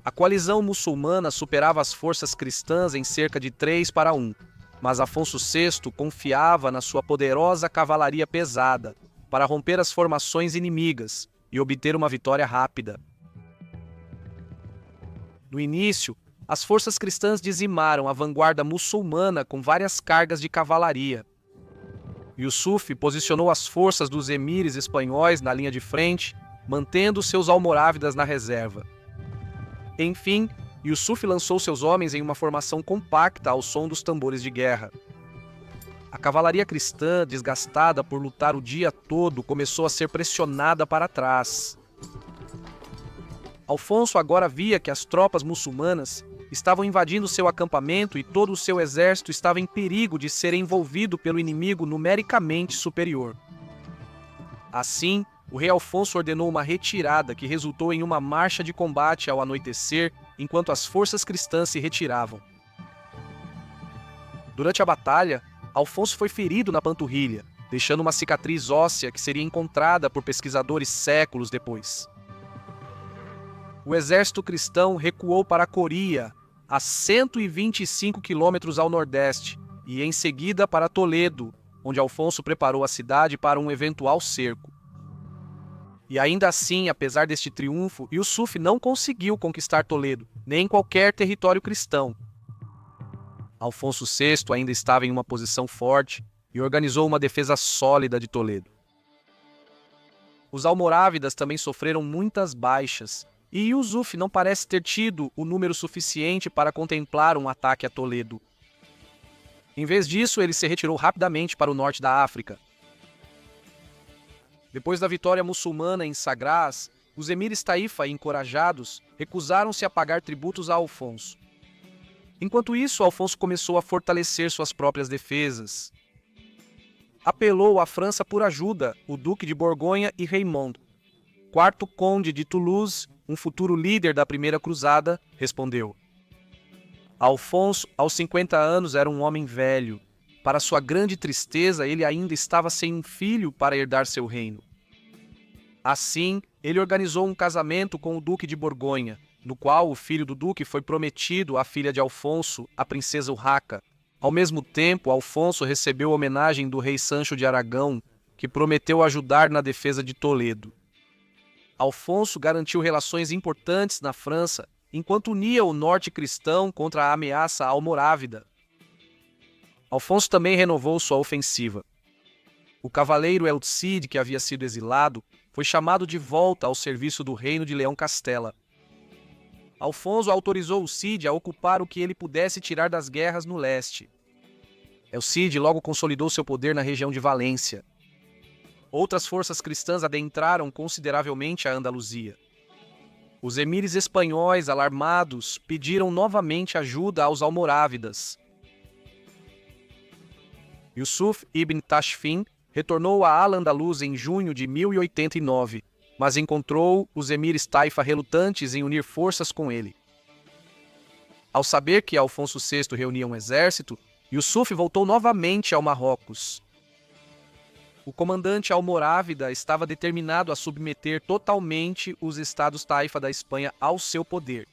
A coalizão muçulmana superava as forças cristãs em cerca de 3-1, mas Afonso VI confiava na sua poderosa cavalaria pesada para romper as formações inimigas e obter uma vitória rápida. No início, as forças cristãs dizimaram a vanguarda muçulmana com várias cargas de cavalaria. Yusuf posicionou as forças dos emires espanhóis na linha de frente, mantendo seus almorávidas na reserva. Enfim, Yusuf lançou seus homens em uma formação compacta ao som dos tambores de guerra. A cavalaria cristã, desgastada por lutar o dia todo, começou a ser pressionada para trás. Afonso agora via que as tropas muçulmanas estavam invadindo seu acampamento e todo o seu exército estava em perigo de ser envolvido pelo inimigo numericamente superior. Assim, o rei Afonso ordenou uma retirada que resultou em uma marcha de combate ao anoitecer, enquanto as forças cristãs se retiravam. Durante a batalha, Afonso foi ferido na panturrilha, deixando uma cicatriz óssea que seria encontrada por pesquisadores séculos depois. o exército cristão recuou para Coria, a 125 quilômetros ao nordeste, e em seguida para Toledo, onde Alfonso preparou a cidade para um eventual cerco. E ainda assim, apesar deste triunfo, Yusuf não conseguiu conquistar Toledo, nem qualquer território cristão. Alfonso VI ainda estava em uma posição forte e organizou uma defesa sólida de Toledo. Os almorávidas também sofreram muitas baixas, e Yusuf não parece ter tido o número suficiente para contemplar um ataque a Toledo. Em vez disso, ele se retirou rapidamente para o norte da África. Depois da vitória muçulmana em Sagraz, os emires Taifa, encorajados, recusaram-se a pagar tributos a Alfonso. Enquanto isso, Alfonso começou a fortalecer suas próprias defesas. Apelou à França por ajuda o Duque de Borgonha e Raymond. Quarto Conde de Toulouse, um futuro líder da Primeira Cruzada, respondeu. Alfonso, aos 50 anos, era um homem velho. Para sua grande tristeza, ele ainda estava sem um filho para herdar seu reino. Assim, ele organizou um casamento com o Duque de Borgonha, no qual o filho do duque foi prometido à filha de Alfonso, a princesa Urraca. Ao mesmo tempo, Alfonso recebeu homenagem do rei Sancho de Aragão, que prometeu ajudar na defesa de Toledo. Alfonso garantiu relações importantes na França, enquanto unia o norte cristão contra a ameaça almorávida. Alfonso também renovou sua ofensiva. O cavaleiro El Cid, que havia sido exilado, foi chamado de volta ao serviço do reino de Leão Castela. Alfonso autorizou o Cid a ocupar o que ele pudesse tirar das guerras no leste. El Cid logo consolidou seu poder na região de Valência. Outras forças cristãs adentraram consideravelmente a Andaluzia. Os emires espanhóis, alarmados, pediram novamente ajuda aos almorávidas. Yusuf ibn Tashfin retornou a Al-Andalus em junho de 1089, mas encontrou os emires Taifa relutantes em unir forças com ele. Ao saber que Alfonso VI reunia um exército, Yusuf voltou novamente ao Marrocos. O comandante almorávida estava determinado a submeter totalmente os estados Taifa da Espanha ao seu poder.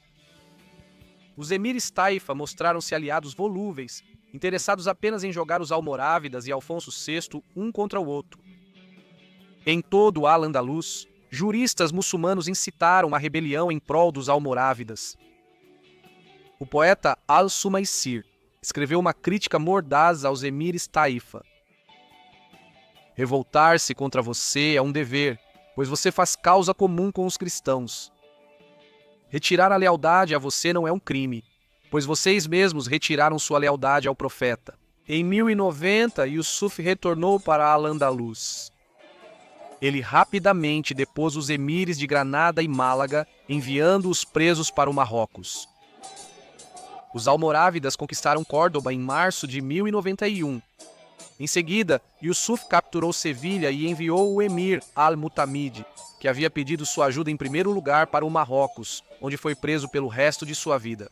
Os emires Taifa mostraram-se aliados volúveis, interessados apenas em jogar os almorávidas e Alfonso VI um contra o outro. Em todo o Al-Andalus, juristas muçulmanos incitaram a rebelião em prol dos almorávidas. O poeta Al-Sumaysir escreveu uma crítica mordaz aos emires Taifa. Revoltar-se contra você é um dever, pois você faz causa comum com os cristãos. Retirar a lealdade a você não é um crime, pois vocês mesmos retiraram sua lealdade ao profeta. Em 1090, Yusuf retornou para Al-Andalus. Ele rapidamente depôs os emires de Granada e Málaga, enviando os presos para o Marrocos. Os almorávidas conquistaram Córdoba em março de 1091. Em seguida, Yusuf capturou Sevilha e enviou o emir Al-Mutamid, que havia pedido sua ajuda em primeiro lugar para o Marrocos, onde foi preso pelo resto de sua vida.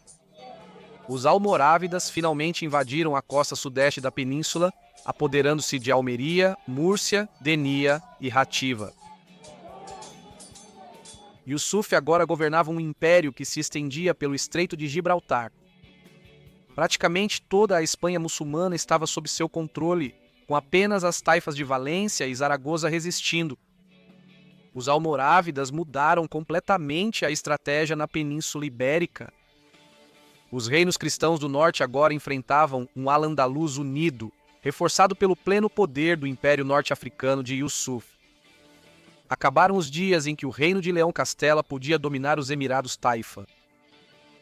Os almorávidas finalmente invadiram a costa sudeste da península, apoderando-se de Almeria, Múrcia, Denia e Rativa. Yusuf agora governava um império que se estendia pelo Estreito de Gibraltar. Praticamente toda a Espanha muçulmana estava sob seu controle, com apenas as taifas de Valência e Zaragoza resistindo. Os almorávidas mudaram completamente a estratégia na Península Ibérica. Os reinos cristãos do norte agora enfrentavam um Al-Andalus unido, reforçado pelo pleno poder do Império Norte-Africano de Yusuf. Acabaram os dias em que o reino de Leão Castela podia dominar os Emirados Taifa.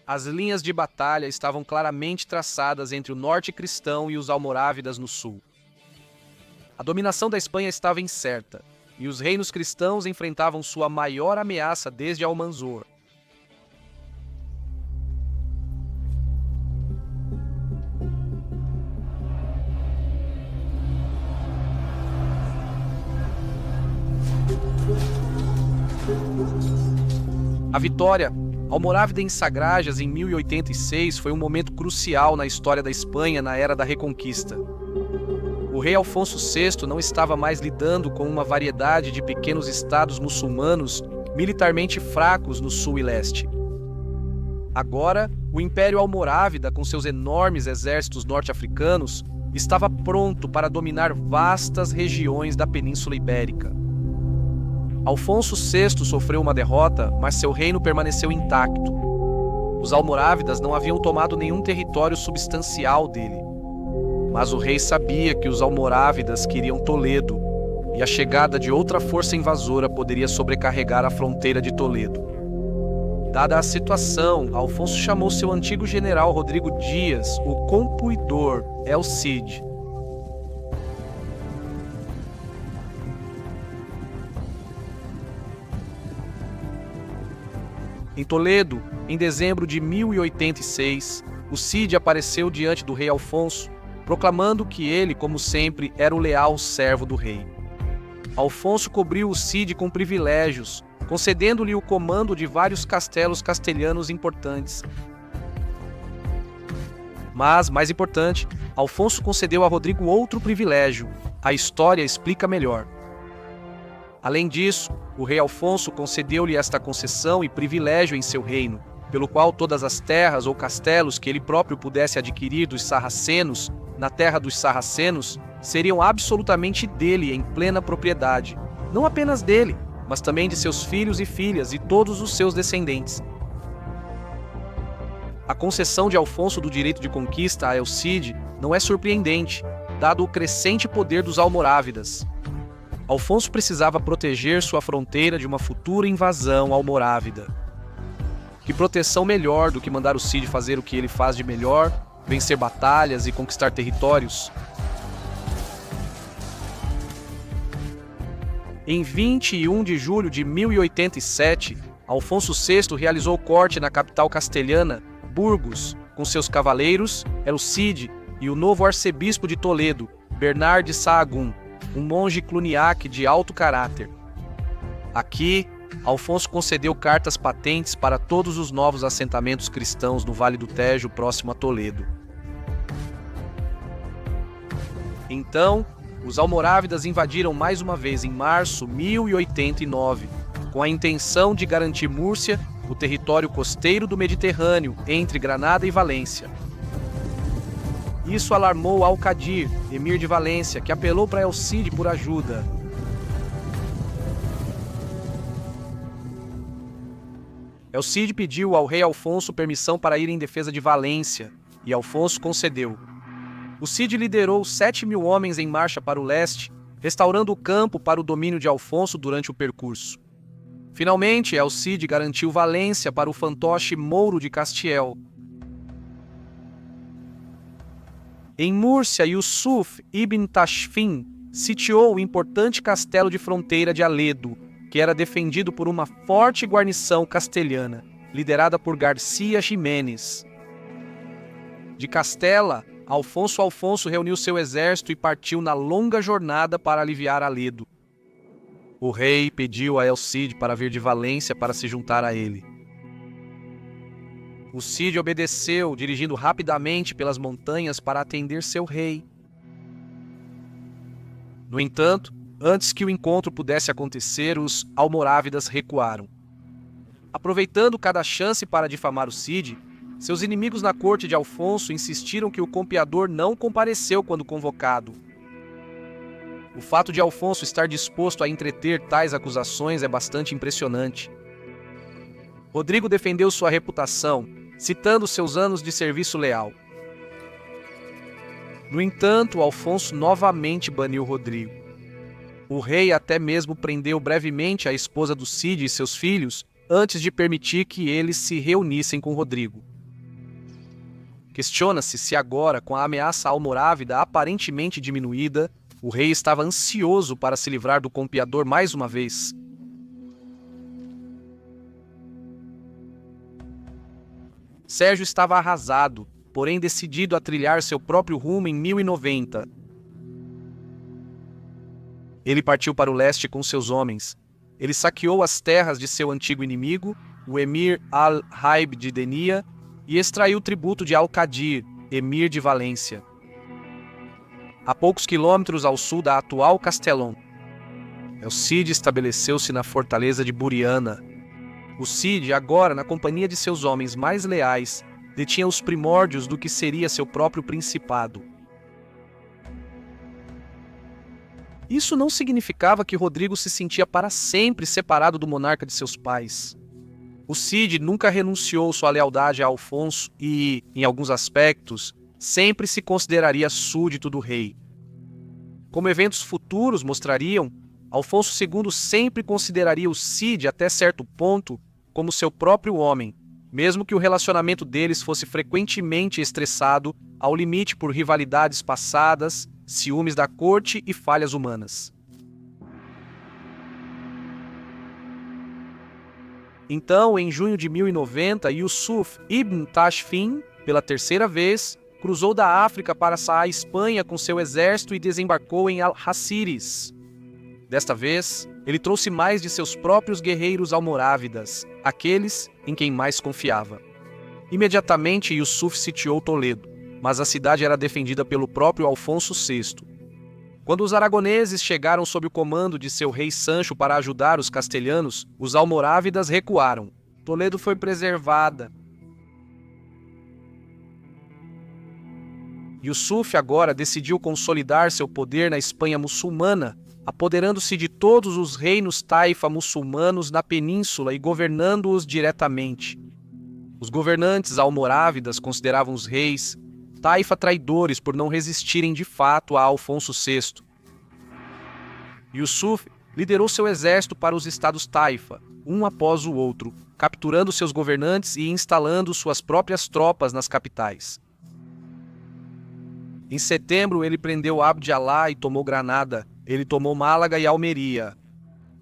As linhas de batalha estavam claramente traçadas entre o norte cristão e os almorávidas no sul. A dominação da Espanha estava incerta, e os reinos cristãos enfrentavam sua maior ameaça desde Almanzor. A vitória almorávida em Sagrajas em 1086 foi um momento crucial na história da Espanha na Era da Reconquista. O rei Alfonso VI não estava mais lidando com uma variedade de pequenos estados muçulmanos militarmente fracos no sul e leste. Agora, o Império Almorávida, com seus enormes exércitos norte-africanos, estava pronto para dominar vastas regiões da Península Ibérica. Afonso VI sofreu uma derrota, mas seu reino permaneceu intacto. Os almorávidas não haviam tomado nenhum território substancial dele. Mas o rei sabia que os almorávidas queriam Toledo, e a chegada de outra força invasora poderia sobrecarregar a fronteira de Toledo. Dada a situação, Afonso chamou seu antigo general Rodrigo Dias, o Compuidor, El Cid. Em Toledo, em dezembro de 1086, o Cid apareceu diante do rei Afonso, proclamando que ele, como sempre, era o leal servo do rei. Afonso cobriu o Cid com privilégios, concedendo-lhe o comando de vários castelos castelhanos importantes. Mas, mais importante, Afonso concedeu a Rodrigo outro privilégio. A história explica melhor. Além disso, o rei Afonso concedeu-lhe esta concessão e privilégio em seu reino, pelo qual todas as terras ou castelos que ele próprio pudesse adquirir dos sarracenos, na terra dos sarracenos, seriam absolutamente dele em plena propriedade, não apenas dele, mas também de seus filhos e filhas e todos os seus descendentes. A concessão de Afonso do direito de conquista a El Cid não é surpreendente, dado o crescente poder dos almorávidas. Afonso precisava proteger sua fronteira de uma futura invasão almorávida. Que proteção melhor do que mandar o Cid fazer o que ele faz de melhor, vencer batalhas e conquistar territórios? Em 21 de julho de 1087, Afonso VI realizou corte na capital castelhana, Burgos, com seus cavaleiros, El Cid e o novo arcebispo de Toledo, Bernard de Sahagún, um monge cluniaque de alto caráter. Aqui, Afonso concedeu cartas patentes para todos os novos assentamentos cristãos no Vale do Tejo, próximo a Toledo. Então, os almorávidas invadiram mais uma vez em março de 1089, com a intenção de garantir Múrcia, o território costeiro do Mediterrâneo, entre Granada e Valência. Isso alarmou Al-Qadir, emir de Valência, que apelou para El Cid por ajuda. El Cid pediu ao rei Afonso permissão para ir em defesa de Valência, e Afonso concedeu. O Cid liderou 7.000 homens em marcha para o leste, restaurando o campo para o domínio de Afonso durante o percurso. Finalmente, El Cid garantiu Valência para o fantoche Mouro de Castiel. Em Múrcia, Yusuf ibn Tashfin sitiou o importante castelo de fronteira de Aledo, que era defendido por uma forte guarnição castelhana, liderada por Garcia Ximenes. De Castela, Afonso reuniu seu exército e partiu na longa jornada para aliviar Aledo. O rei pediu a El Cid para vir de Valência para se juntar a ele. O Cid obedeceu, dirigindo rapidamente pelas montanhas para atender seu rei. No entanto, antes que o encontro pudesse acontecer, os almorávidas recuaram. Aproveitando cada chance para difamar o Cid, seus inimigos na corte de Afonso insistiram que o campeador não compareceu quando convocado. O fato de Afonso estar disposto a entreter tais acusações é bastante impressionante. Rodrigo defendeu sua reputação, citando seus anos de serviço leal. No entanto, Afonso novamente baniu Rodrigo. O rei até mesmo prendeu brevemente a esposa do Cid e seus filhos antes de permitir que eles se reunissem com Rodrigo. Questiona-se se agora, com a ameaça almorávida aparentemente diminuída, o rei estava ansioso para se livrar do campeador mais uma vez. Sérgio estava arrasado, porém decidido a trilhar seu próprio rumo em 1090. Ele partiu para o leste com seus homens. Ele saqueou as terras de seu antigo inimigo, o emir Al-Haib de Denia, e extraiu tributo de Al-Qadir, emir de Valência, a poucos quilômetros ao sul da atual Castelão. El Cid estabeleceu-se na fortaleza de Buriana. O Cid, agora na companhia de seus homens mais leais, detinha os primórdios do que seria seu próprio principado. Isso não significava que Rodrigo se sentia para sempre separado do monarca de seus pais. O Cid nunca renunciou sua lealdade a Alfonso e, em alguns aspectos, sempre se consideraria súdito do rei. Como eventos futuros mostrariam, Alfonso II sempre consideraria o Cid, até certo ponto, como seu próprio homem, mesmo que o relacionamento deles fosse frequentemente estressado ao limite por rivalidades passadas, ciúmes da corte e falhas humanas. Então, em junho de 1090, Yusuf ibn Tashfin, pela terceira vez, cruzou da África para a Espanha com seu exército e desembarcou em Algeciras. Desta vez, ele trouxe mais de seus próprios guerreiros almorávidas, aqueles em quem mais confiava. Imediatamente, Yusuf sitiou Toledo, mas a cidade era defendida pelo próprio Alfonso VI. Quando os aragoneses chegaram sob o comando de seu rei Sancho para ajudar os castelhanos, os almorávidas recuaram. Toledo foi preservada. Yusuf agora decidiu consolidar seu poder na Espanha muçulmana, apoderando-se de todos os reinos taifa muçulmanos na península e governando-os diretamente. Os governantes almorávidas consideravam os reis taifa traidores por não resistirem de fato a Alfonso VI. Yusuf liderou seu exército para os estados taifa, um após o outro, capturando seus governantes e instalando suas próprias tropas nas capitais. Em setembro, ele prendeu Abd Allah e tomou Granada. Ele tomou Málaga e Almeria.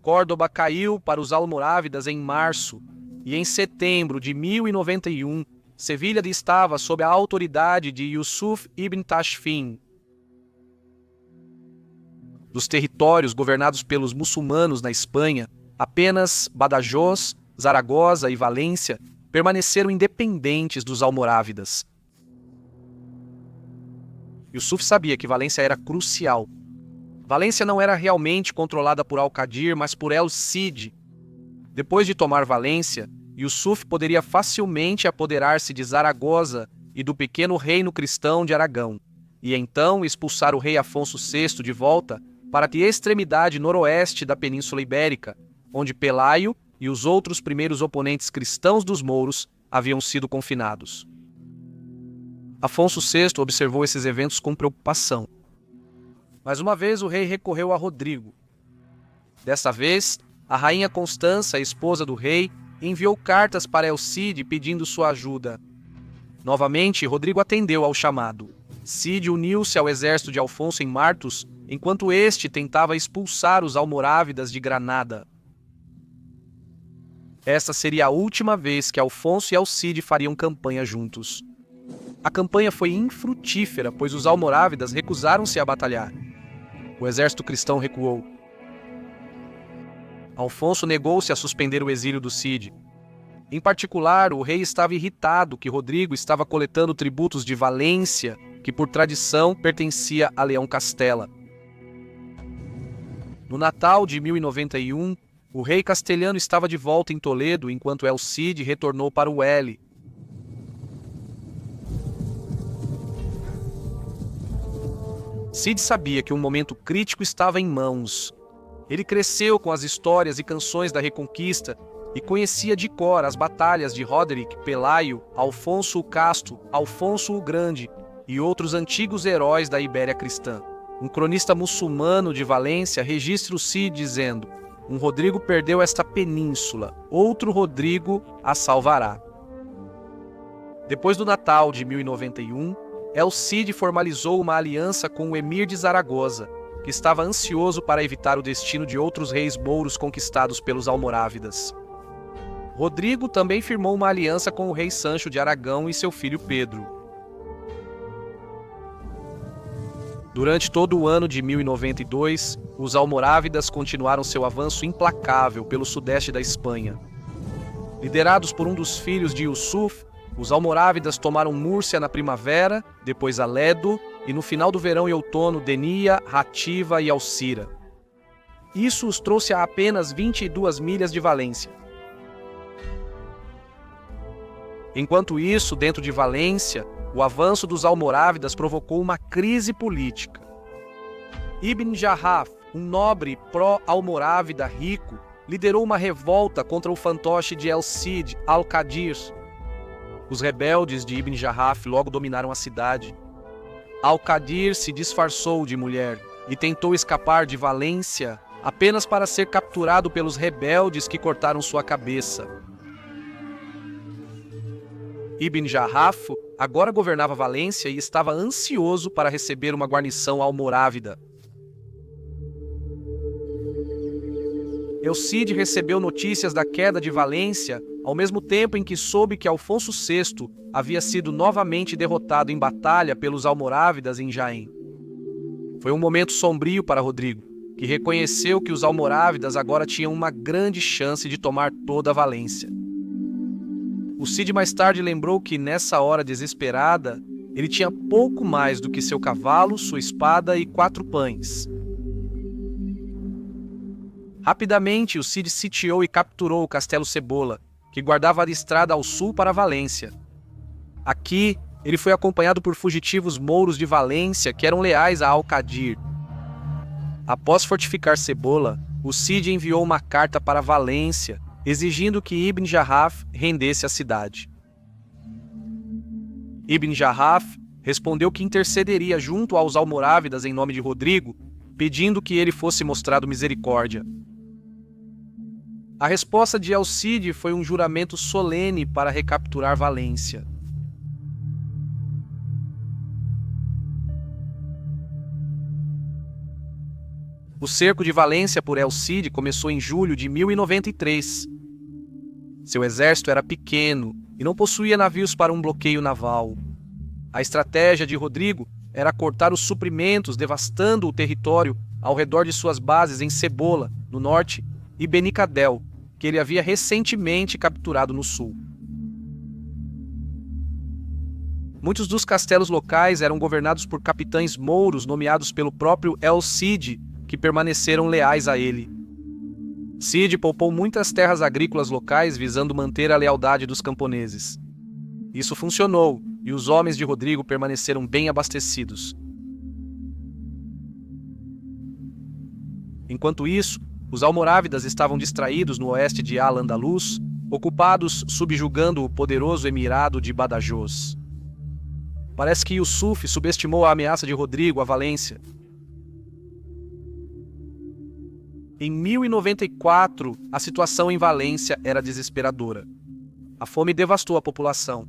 Córdoba caiu para os almorávidas em março, e em setembro de 1091, Sevilha estava sob a autoridade de Yusuf ibn Tashfin. Dos territórios governados pelos muçulmanos na Espanha, apenas Badajoz, Zaragoza e Valência permaneceram independentes dos almorávidas. Yusuf sabia que Valência era crucial. Valência não era realmente controlada por Al-Qadir, mas por El Cid. Depois de tomar Valência, Yusuf poderia facilmente apoderar-se de Zaragoza e do pequeno reino cristão de Aragão, e então expulsar o rei Afonso VI de volta para a extremidade noroeste da Península Ibérica, onde Pelaio e os outros primeiros oponentes cristãos dos mouros haviam sido confinados. Afonso VI observou esses eventos com preocupação. Mais uma vez o rei recorreu a Rodrigo. Desta vez, a rainha Constança, a esposa do rei, enviou cartas para El Cid pedindo sua ajuda. Novamente, Rodrigo atendeu ao chamado. Cid uniu-se ao exército de Alfonso em Martos, enquanto este tentava expulsar os almorávidas de Granada. Esta seria a última vez que Alfonso e El Cid fariam campanha juntos. A campanha foi infrutífera, pois os almorávidas recusaram-se a batalhar. O exército cristão recuou. Alfonso negou-se a suspender o exílio do Cid. Em particular, o rei estava irritado que Rodrigo estava coletando tributos de Valência, que por tradição pertencia a Leão Castela. No Natal de 1091, o rei castelhano estava de volta em Toledo, enquanto El Cid retornou para o L. Cid sabia que um momento crítico estava em mãos. Ele cresceu com as histórias e canções da Reconquista e conhecia de cor as batalhas de Roderick, Pelaio, Alfonso o Casto, Alfonso o Grande e outros antigos heróis da Ibéria cristã. Um cronista muçulmano de Valência registra o Cid dizendo: "Um Rodrigo perdeu esta península, outro Rodrigo a salvará." Depois do Natal de 1091, El Cid formalizou uma aliança com o emir de Zaragoza, que estava ansioso para evitar o destino de outros reis mouros conquistados pelos almorávidas. Rodrigo também firmou uma aliança com o rei Sancho de Aragão e seu filho Pedro. Durante todo o ano de 1092, os almorávidas continuaram seu avanço implacável pelo sudeste da Espanha. Liderados por um dos filhos de Yusuf, os almorávidas tomaram Múrcia na primavera, depois Aledo, e no final do verão e outono Denia, Rativa e Alcira. Isso os trouxe a apenas 22 milhas de Valência. Enquanto isso, dentro de Valência, o avanço dos almorávidas provocou uma crise política. Ibn Jarrah, um nobre pró-almorávida rico, liderou uma revolta contra o fantoche de El-Cid al-Qadir. Os rebeldes de Ibn Jarrah logo dominaram a cidade. Al-Qadir se disfarçou de mulher e tentou escapar de Valência apenas para ser capturado pelos rebeldes que cortaram sua cabeça. Ibn Jarrah agora governava Valência e estava ansioso para receber uma guarnição almorávida. El-Cid recebeu notícias da queda de Valência ao mesmo tempo em que soube que Afonso VI havia sido novamente derrotado em batalha pelos almorávidas em Jaén. Foi um momento sombrio para Rodrigo, que reconheceu que os almorávidas agora tinham uma grande chance de tomar toda a Valência. O Cid mais tarde lembrou que, nessa hora desesperada, ele tinha pouco mais do que seu cavalo, sua espada e 4 pães. Rapidamente, o Cid sitiou e capturou o Castelo Cebola, que guardava a estrada ao sul para Valência. Aqui, ele foi acompanhado por fugitivos mouros de Valência que eram leais a Al-Qadir. Após fortificar Cebola, o Cid enviou uma carta para Valência, exigindo que Ibn Jarrah rendesse a cidade. Ibn Jarrah respondeu que intercederia junto aos almorávidas em nome de Rodrigo, pedindo que ele fosse mostrado misericórdia. A resposta de El-Cid foi um juramento solene para recapturar Valência. O cerco de Valência por El-Cid começou em julho de 1093. Seu exército era pequeno e não possuía navios para um bloqueio naval. A estratégia de Rodrigo era cortar os suprimentos, devastando o território ao redor de suas bases em Cebola, no norte, e Benicadel, que ele havia recentemente capturado no sul. Muitos dos castelos locais eram governados por capitães mouros nomeados pelo próprio El-Cid, que permaneceram leais a ele. Cid poupou muitas terras agrícolas locais visando manter a lealdade dos camponeses. Isso funcionou, e os homens de Rodrigo permaneceram bem abastecidos. Enquanto isso, os almorávidas estavam distraídos no oeste de Al-Andalus, ocupados subjugando o poderoso emirado de Badajoz. Parece que Yusuf subestimou a ameaça de Rodrigo à Valência. Em 1094, a situação em Valência era desesperadora. A fome devastou a população.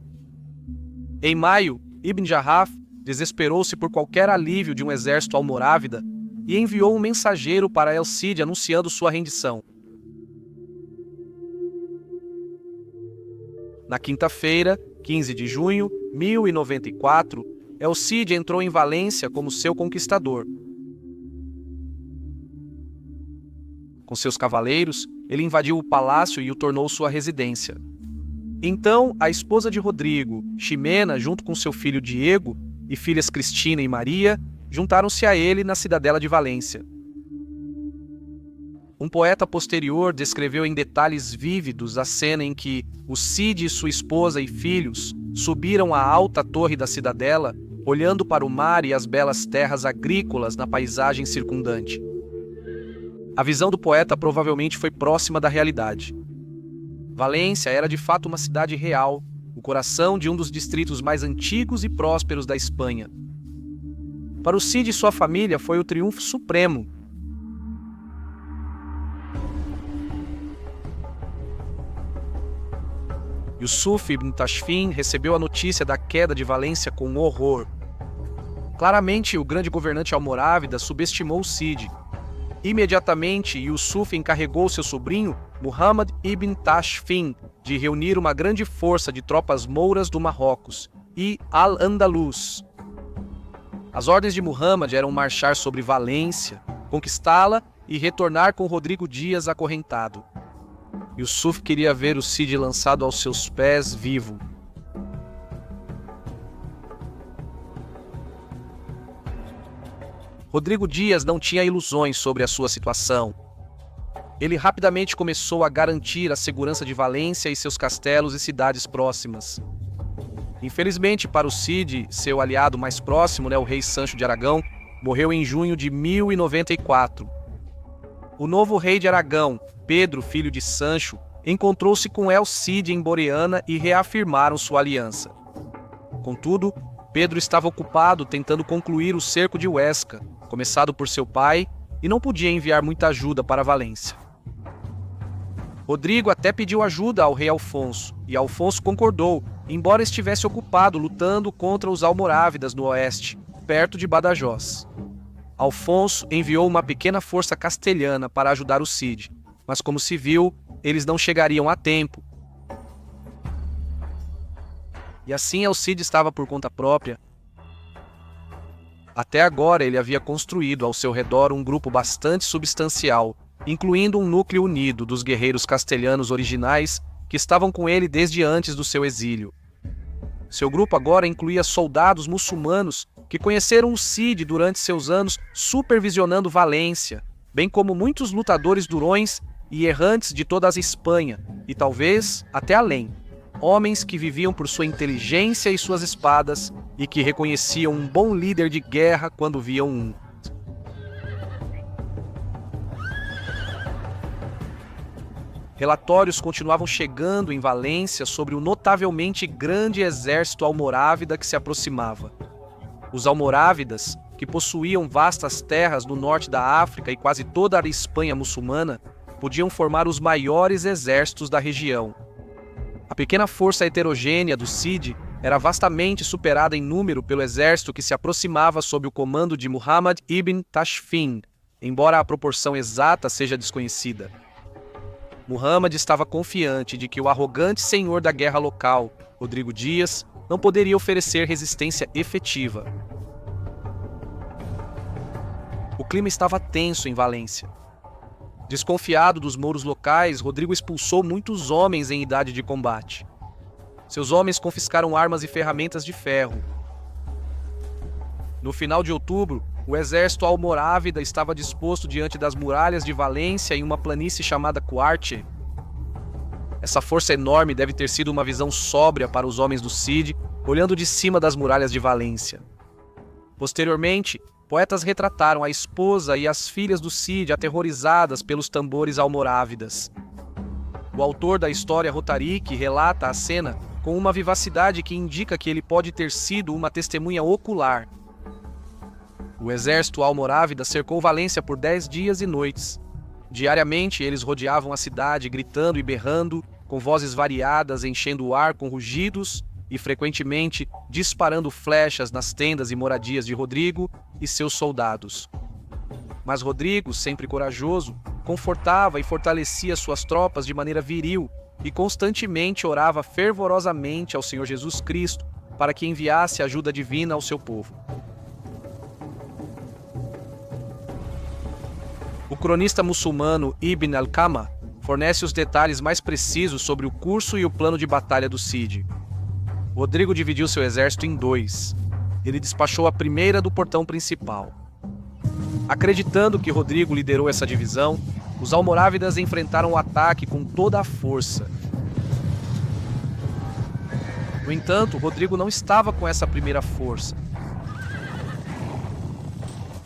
Em maio, Ibn Jarrah desesperou-se por qualquer alívio de um exército almorávida e enviou um mensageiro para El-Cid anunciando sua rendição. Na quinta-feira, 15 de junho de 1094, El-Cid entrou em Valência como seu conquistador. Com seus cavaleiros, ele invadiu o palácio e o tornou sua residência. Então, a esposa de Rodrigo, Ximena, junto com seu filho Diego e filhas Cristina e Maria, juntaram-se a ele na cidadela de Valência. Um poeta posterior descreveu em detalhes vívidos a cena em que o Cid e sua esposa e filhos subiram a alta torre da cidadela, olhando para o mar e as belas terras agrícolas na paisagem circundante. A visão do poeta provavelmente foi próxima da realidade. Valência era de fato uma cidade real, o coração de um dos distritos mais antigos e prósperos da Espanha. Para o Cid e sua família foi o triunfo supremo. Yusuf ibn Tashfin recebeu a notícia da queda de Valência com horror. Claramente, o grande governante almorávida subestimou o Cid. Imediatamente, Yusuf encarregou seu sobrinho, Muhammad ibn Tashfin, de reunir uma grande força de tropas mouras do Marrocos e Al-Andalus. As ordens de Muhammad eram marchar sobre Valência, conquistá-la e retornar com Rodrigo Dias acorrentado. Yusuf queria ver o Cid lançado aos seus pés vivo. Rodrigo Dias não tinha ilusões sobre a sua situação. Ele rapidamente começou a garantir a segurança de Valência e seus castelos e cidades próximas. Infelizmente para o Cid, seu aliado mais próximo, o rei Sancho de Aragão, morreu em junho de 1094. O novo rei de Aragão, Pedro, filho de Sancho, encontrou-se com El Cid em Borriana e reafirmaram sua aliança. Contudo, Pedro estava ocupado tentando concluir o cerco de Huesca, começado por seu pai, e não podia enviar muita ajuda para Valência. Rodrigo até pediu ajuda ao rei Alfonso, e Alfonso concordou, embora estivesse ocupado lutando contra os almorávidas no oeste, perto de Badajoz. Alfonso enviou uma pequena força castelhana para ajudar o Cid, mas como se viu, eles não chegariam a tempo. E assim El Cid estava por conta própria. Até agora ele havia construído ao seu redor um grupo bastante substancial, incluindo um núcleo unido dos guerreiros castelhanos originais que estavam com ele desde antes do seu exílio. Seu grupo agora incluía soldados muçulmanos que conheceram o Cid durante seus anos supervisionando Valência, bem como muitos lutadores durões e errantes de toda a Espanha, e talvez até além. Homens que viviam por sua inteligência e suas espadas, e que reconheciam um bom líder de guerra quando viam um. Relatórios continuavam chegando em Valência sobre o notavelmente grande exército almorávida que se aproximava. Os almorávidas, que possuíam vastas terras no norte da África e quase toda a Espanha muçulmana, podiam formar os maiores exércitos da região. A pequena força heterogênea do Cid era vastamente superada em número pelo exército que se aproximava sob o comando de Muhammad ibn Tashfin, embora a proporção exata seja desconhecida. Muhammad estava confiante de que o arrogante senhor da guerra local, Rodrigo Dias, não poderia oferecer resistência efetiva. O clima estava tenso em Valência. Desconfiado dos mouros locais, Rodrigo expulsou muitos homens em idade de combate. Seus homens confiscaram armas e ferramentas de ferro. No final de outubro, o exército almorávida estava disposto diante das muralhas de Valência em uma planície chamada Cuarte. Essa força enorme deve ter sido uma visão sóbria para os homens do Cid, olhando de cima das muralhas de Valência. Posteriormente, poetas retrataram a esposa e as filhas do Cid aterrorizadas pelos tambores almorávidas. O autor da história Rotarik relata a cena com uma vivacidade que indica que ele pode ter sido uma testemunha ocular. O exército almorávida cercou Valência por 10 dias e noites. Diariamente, eles rodeavam a cidade, gritando e berrando, com vozes variadas, enchendo o ar com rugidos e, frequentemente, disparando flechas nas tendas e moradias de Rodrigo e seus soldados. Mas Rodrigo, sempre corajoso, confortava e fortalecia suas tropas de maneira viril e constantemente orava fervorosamente ao Senhor Jesus Cristo para que enviasse ajuda divina ao seu povo. O cronista muçulmano Ibn al-Qama fornece os detalhes mais precisos sobre o curso e o plano de batalha do Cid. Rodrigo dividiu seu exército em 2. Ele despachou a primeira do portão principal. Acreditando que Rodrigo liderou essa divisão, os almorávidas enfrentaram o ataque com toda a força. No entanto, Rodrigo não estava com essa primeira força.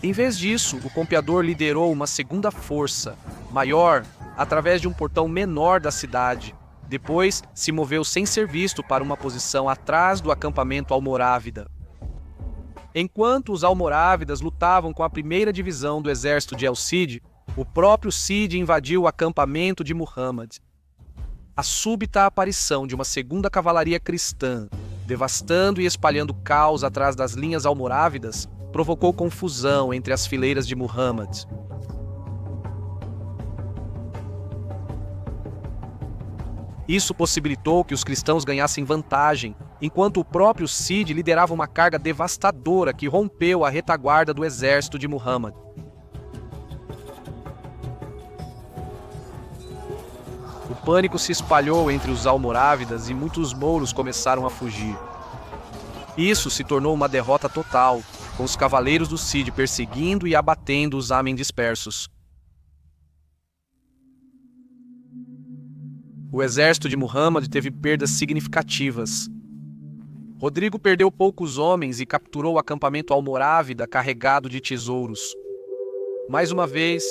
Em vez disso, o campeador liderou uma segunda força, maior, através de um portão menor da cidade. Depois, se moveu sem ser visto para uma posição atrás do acampamento almorávida. Enquanto os almorávidas lutavam com a primeira divisão do exército de El Cid, o próprio Cid invadiu o acampamento de Muhammad. A súbita aparição de uma segunda cavalaria cristã, devastando e espalhando caos atrás das linhas almorávidas, provocou confusão entre as fileiras de Muhammad. Isso possibilitou que os cristãos ganhassem vantagem, enquanto o próprio Cid liderava uma carga devastadora que rompeu a retaguarda do exército de Muhammad. O pânico se espalhou entre os almorávidas e muitos mouros começaram a fugir. Isso se tornou uma derrota total, com os cavaleiros do Cid perseguindo e abatendo os homens dispersos. o exército de Muhammad teve perdas significativas. Rodrigo perdeu poucos homens e capturou o acampamento almorávida carregado de tesouros. Mais uma vez,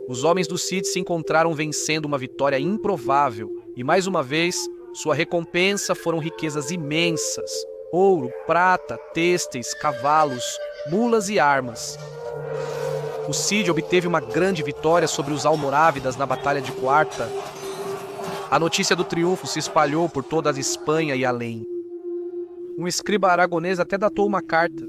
os homens do Cid se encontraram vencendo uma vitória improvável e, mais uma vez, sua recompensa foram riquezas imensas: ouro, prata, têxteis, cavalos, mulas e armas. O Cid obteve uma grande vitória sobre os almorávidas na Batalha de Quarta. A notícia do triunfo se espalhou por toda a Espanha e além. Um escriba aragonês até datou uma carta.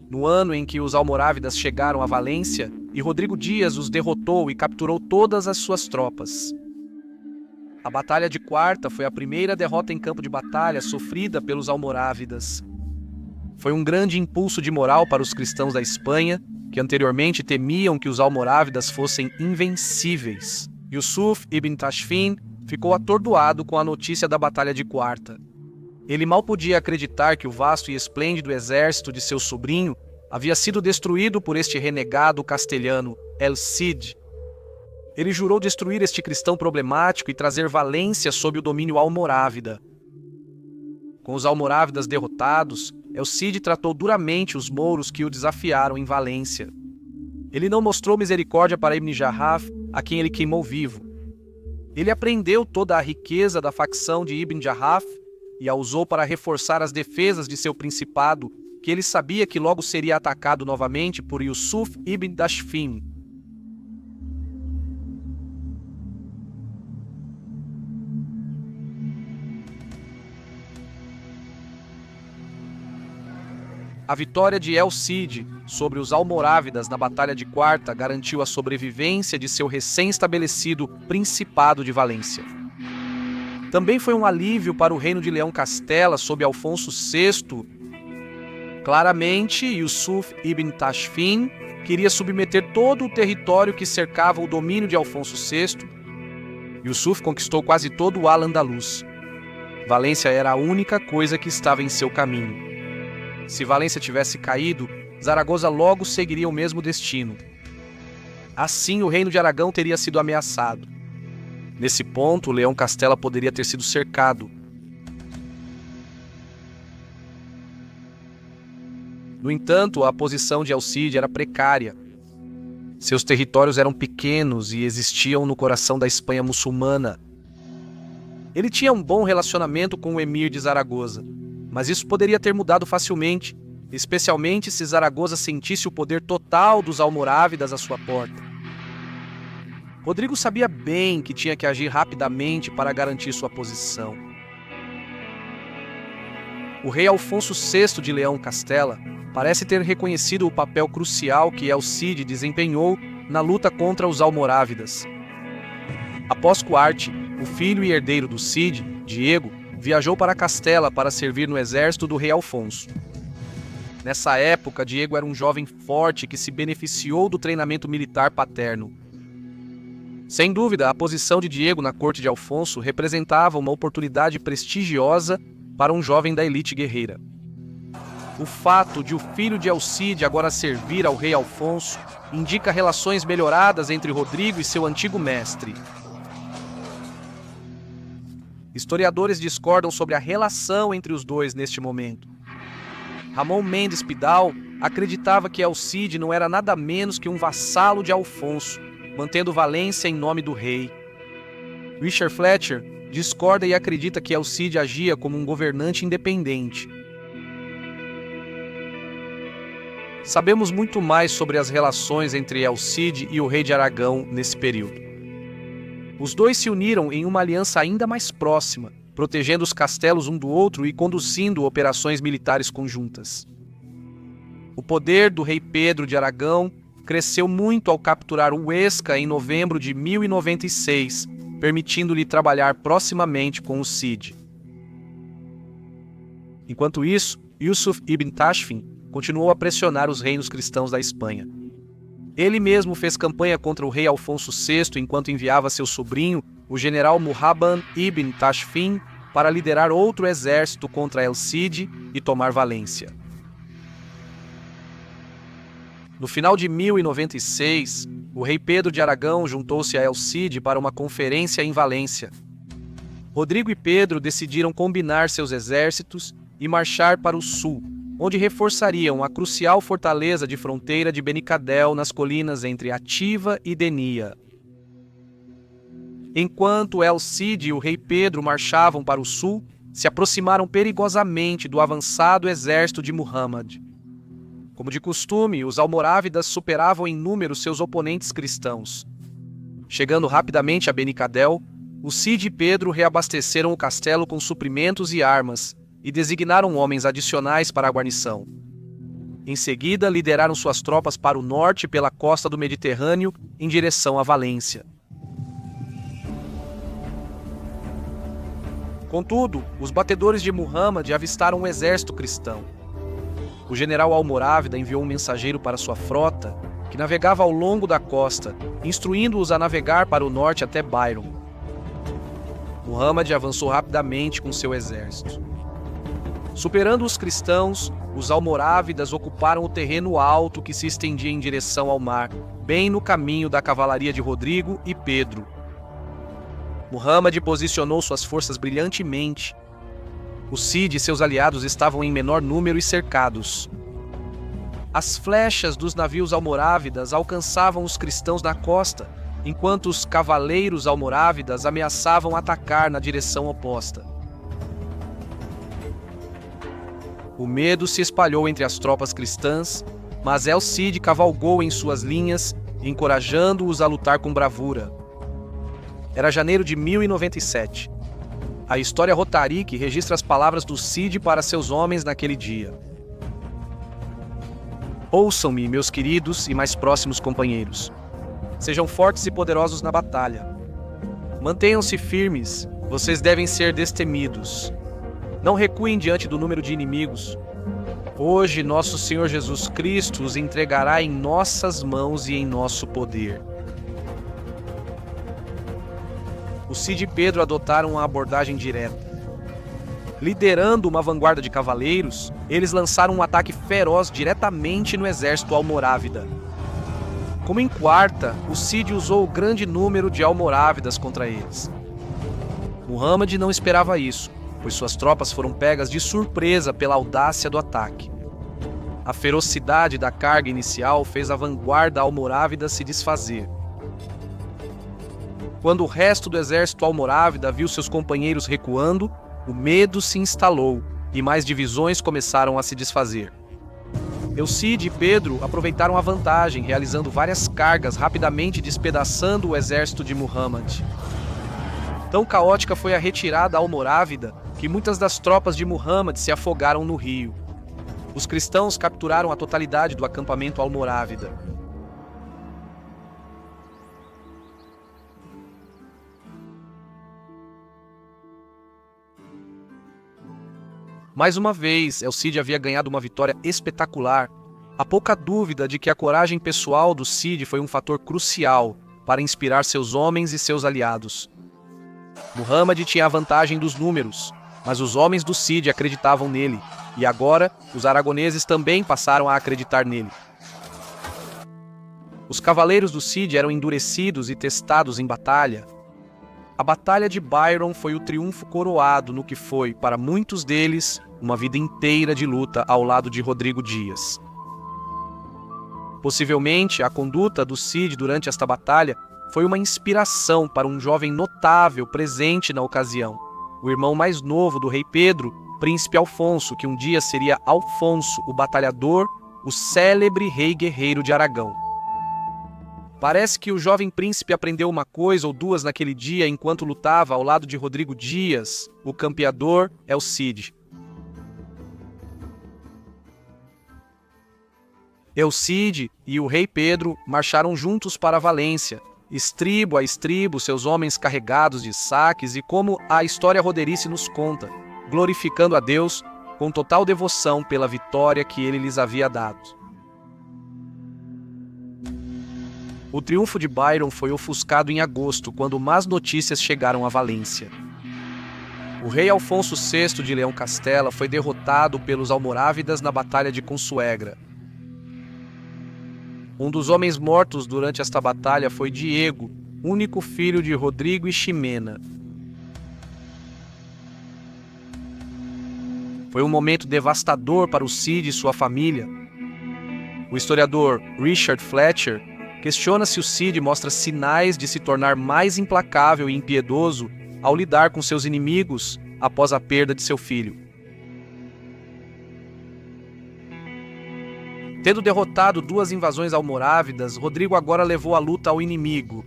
No ano em que os almorávidas chegaram a Valência, e Rodrigo Dias os derrotou e capturou todas as suas tropas. A Batalha de Quarta foi a primeira derrota em campo de batalha sofrida pelos almorávidas. Foi um grande impulso de moral para os cristãos da Espanha, que anteriormente temiam que os almorávidas fossem invencíveis. Yusuf ibn Tashfin ficou atordoado com a notícia da Batalha de Quarta. Ele mal podia acreditar que o vasto e esplêndido exército de seu sobrinho havia sido destruído por este renegado castelhano, El Cid. Ele jurou destruir este cristão problemático e trazer Valência sob o domínio almorávida. Com os almorávidas derrotados, El Cid tratou duramente os mouros que o desafiaram em Valência. Ele não mostrou misericórdia para Ibn Jarraf, a quem ele queimou vivo. Ele apreendeu toda a riqueza da facção de Ibn Jarraf e a usou para reforçar as defesas de seu principado, que ele sabia que logo seria atacado novamente por Yusuf ibn Tashfin. A vitória de El Cid sobre os almorávidas na Batalha de Quarta garantiu a sobrevivência de seu recém-estabelecido Principado de Valência. Também foi um alívio para o reino de Leão Castela sob Alfonso VI. Claramente, Yusuf ibn Tashfin queria submeter todo o território que cercava o domínio de Alfonso VI. Yusuf conquistou quase todo o Al-Andalus. Valência era a única coisa que estava em seu caminho. Se Valência tivesse caído, Zaragoza logo seguiria o mesmo destino. Assim, o reino de Aragão teria sido ameaçado. Nesse ponto, Leão Castela poderia ter sido cercado. No entanto, a posição de El Cid era precária. Seus territórios eram pequenos e existiam no coração da Espanha muçulmana. Ele tinha um bom relacionamento com o emir de Zaragoza, mas isso poderia ter mudado facilmente, especialmente se Zaragoza sentisse o poder total dos almorávidas à sua porta. Rodrigo sabia bem que tinha que agir rapidamente para garantir sua posição. O rei Alfonso VI de Leão Castela parece ter reconhecido o papel crucial que El Cid desempenhou na luta contra os almorávidas. Após Cuarte, o filho e herdeiro do Cid, Diego, viajou para Castela para servir no exército do rei Alfonso. Nessa época, Diego era um jovem forte que se beneficiou do treinamento militar paterno. Sem dúvida, a posição de Diego na corte de Alfonso representava uma oportunidade prestigiosa para um jovem da elite guerreira. O fato de o filho de El Cid agora servir ao rei Alfonso indica relações melhoradas entre Rodrigo e seu antigo mestre. Historiadores discordam sobre a relação entre os dois neste momento. Ramon Mendes Pidal acreditava que El Cid não era nada menos que um vassalo de Alfonso, mantendo Valência em nome do rei. Richard Fletcher discorda e acredita que El Cid agia como um governante independente. Sabemos muito mais sobre as relações entre El Cid e o rei de Aragão nesse período. Os dois se uniram em uma aliança ainda mais próxima, protegendo os castelos um do outro e conduzindo operações militares conjuntas. O poder do rei Pedro de Aragão cresceu muito ao capturar Huesca em novembro de 1096, permitindo-lhe trabalhar proximamente com o Cid. Enquanto isso, Yusuf ibn Tashfin continuou a pressionar os reinos cristãos da Espanha. Ele mesmo fez campanha contra o rei Alfonso VI enquanto enviava seu sobrinho, o general Muhammad ibn Tashfin, para liderar outro exército contra El Cid e tomar Valência. No final de 1096, o rei Pedro de Aragão juntou-se a El Cid para uma conferência em Valência. Rodrigo e Pedro decidiram combinar seus exércitos e marchar para o sul, onde reforçariam a crucial fortaleza de fronteira de Benicadel nas colinas entre Ativa e Denia. Enquanto El Cid e o rei Pedro marchavam para o sul, se aproximaram perigosamente do avançado exército de Muhammad. Como de costume, os almorávidas superavam em número seus oponentes cristãos. Chegando rapidamente a Benicadel, o Cid e Pedro reabasteceram o castelo com suprimentos e armas e designaram homens adicionais para a guarnição. Em seguida, lideraram suas tropas para o norte pela costa do Mediterrâneo em direção a Valência. Contudo, os batedores de Muhammad avistaram um exército cristão. O general almorávida enviou um mensageiro para sua frota, que navegava ao longo da costa, instruindo-os a navegar para o norte até Byron. Muhammad avançou rapidamente com seu exército. Superando os cristãos, os almorávidas ocuparam o terreno alto que se estendia em direção ao mar, bem no caminho da cavalaria de Rodrigo e Pedro. Muhammad posicionou suas forças brilhantemente. O Cid e seus aliados estavam em menor número e cercados. As flechas dos navios almorávidas alcançavam os cristãos na costa, enquanto os cavaleiros almorávidas ameaçavam atacar na direção oposta. O medo se espalhou entre as tropas cristãs, mas El Cid cavalgou em suas linhas, encorajando-os a lutar com bravura. Era janeiro de 1097. A história Rotarik registra as palavras do Cid para seus homens naquele dia. Ouçam-me, meus queridos e mais próximos companheiros. Sejam fortes e poderosos na batalha. Mantenham-se firmes, vocês devem ser destemidos. Não recuem diante do número de inimigos. Hoje, nosso Senhor Jesus Cristo os entregará em nossas mãos e em nosso poder. O Cid e Pedro adotaram uma abordagem direta. Liderando uma vanguarda de cavaleiros, eles lançaram um ataque feroz diretamente no exército almorávida. Como em quarta, o Cid usou o grande número de almorávidas contra eles. Muhammad não esperava isso, pois suas tropas foram pegas de surpresa pela audácia do ataque. A ferocidade da carga inicial fez a vanguarda almorávida se desfazer. Quando o resto do exército almorávida viu seus companheiros recuando, o medo se instalou e mais divisões começaram a se desfazer. El Cid e Pedro aproveitaram a vantagem, realizando várias cargas, rapidamente despedaçando o exército de Muhammad. Tão caótica foi a retirada almorávida que muitas das tropas de Muhammad se afogaram no rio. Os cristãos capturaram a totalidade do acampamento almorávida. Mais uma vez, El Cid havia ganhado uma vitória espetacular. Há pouca dúvida de que a coragem pessoal do Cid foi um fator crucial para inspirar seus homens e seus aliados. Muhammad tinha a vantagem dos números, mas os homens do Cid acreditavam nele, e agora os aragoneses também passaram a acreditar nele. Os cavaleiros do Cid eram endurecidos e testados em batalha. A Batalha de Byron foi o triunfo coroado no que foi, para muitos deles, uma vida inteira de luta ao lado de Rodrigo Dias. Possivelmente, a conduta do Cid durante esta batalha foi uma inspiração para um jovem notável presente na ocasião, o irmão mais novo do rei Pedro, príncipe Alfonso, que um dia seria Alfonso, o batalhador, o célebre rei guerreiro de Aragão. Parece que o jovem príncipe aprendeu uma coisa ou duas naquele dia enquanto lutava ao lado de Rodrigo Dias, o campeador El Cid. El Cid e o rei Pedro marcharam juntos para Valência, estribo a estribo, seus homens carregados de saques e, como a história roderice nos conta, glorificando a Deus com total devoção pela vitória que ele lhes havia dado. O triunfo de Byron foi ofuscado em agosto, quando más notícias chegaram a Valência. O rei Alfonso VI de Leão Castela foi derrotado pelos almorávidas na Batalha de Consuegra. Um dos homens mortos durante esta batalha foi Diego, único filho de Rodrigo e Ximena. Foi um momento devastador para o Cid e sua família. O historiador Richard Fletcher questiona se o Cid mostra sinais de se tornar mais implacável e impiedoso ao lidar com seus inimigos após a perda de seu filho. Tendo derrotado 2 invasões almorávidas, Rodrigo agora levou a luta ao inimigo.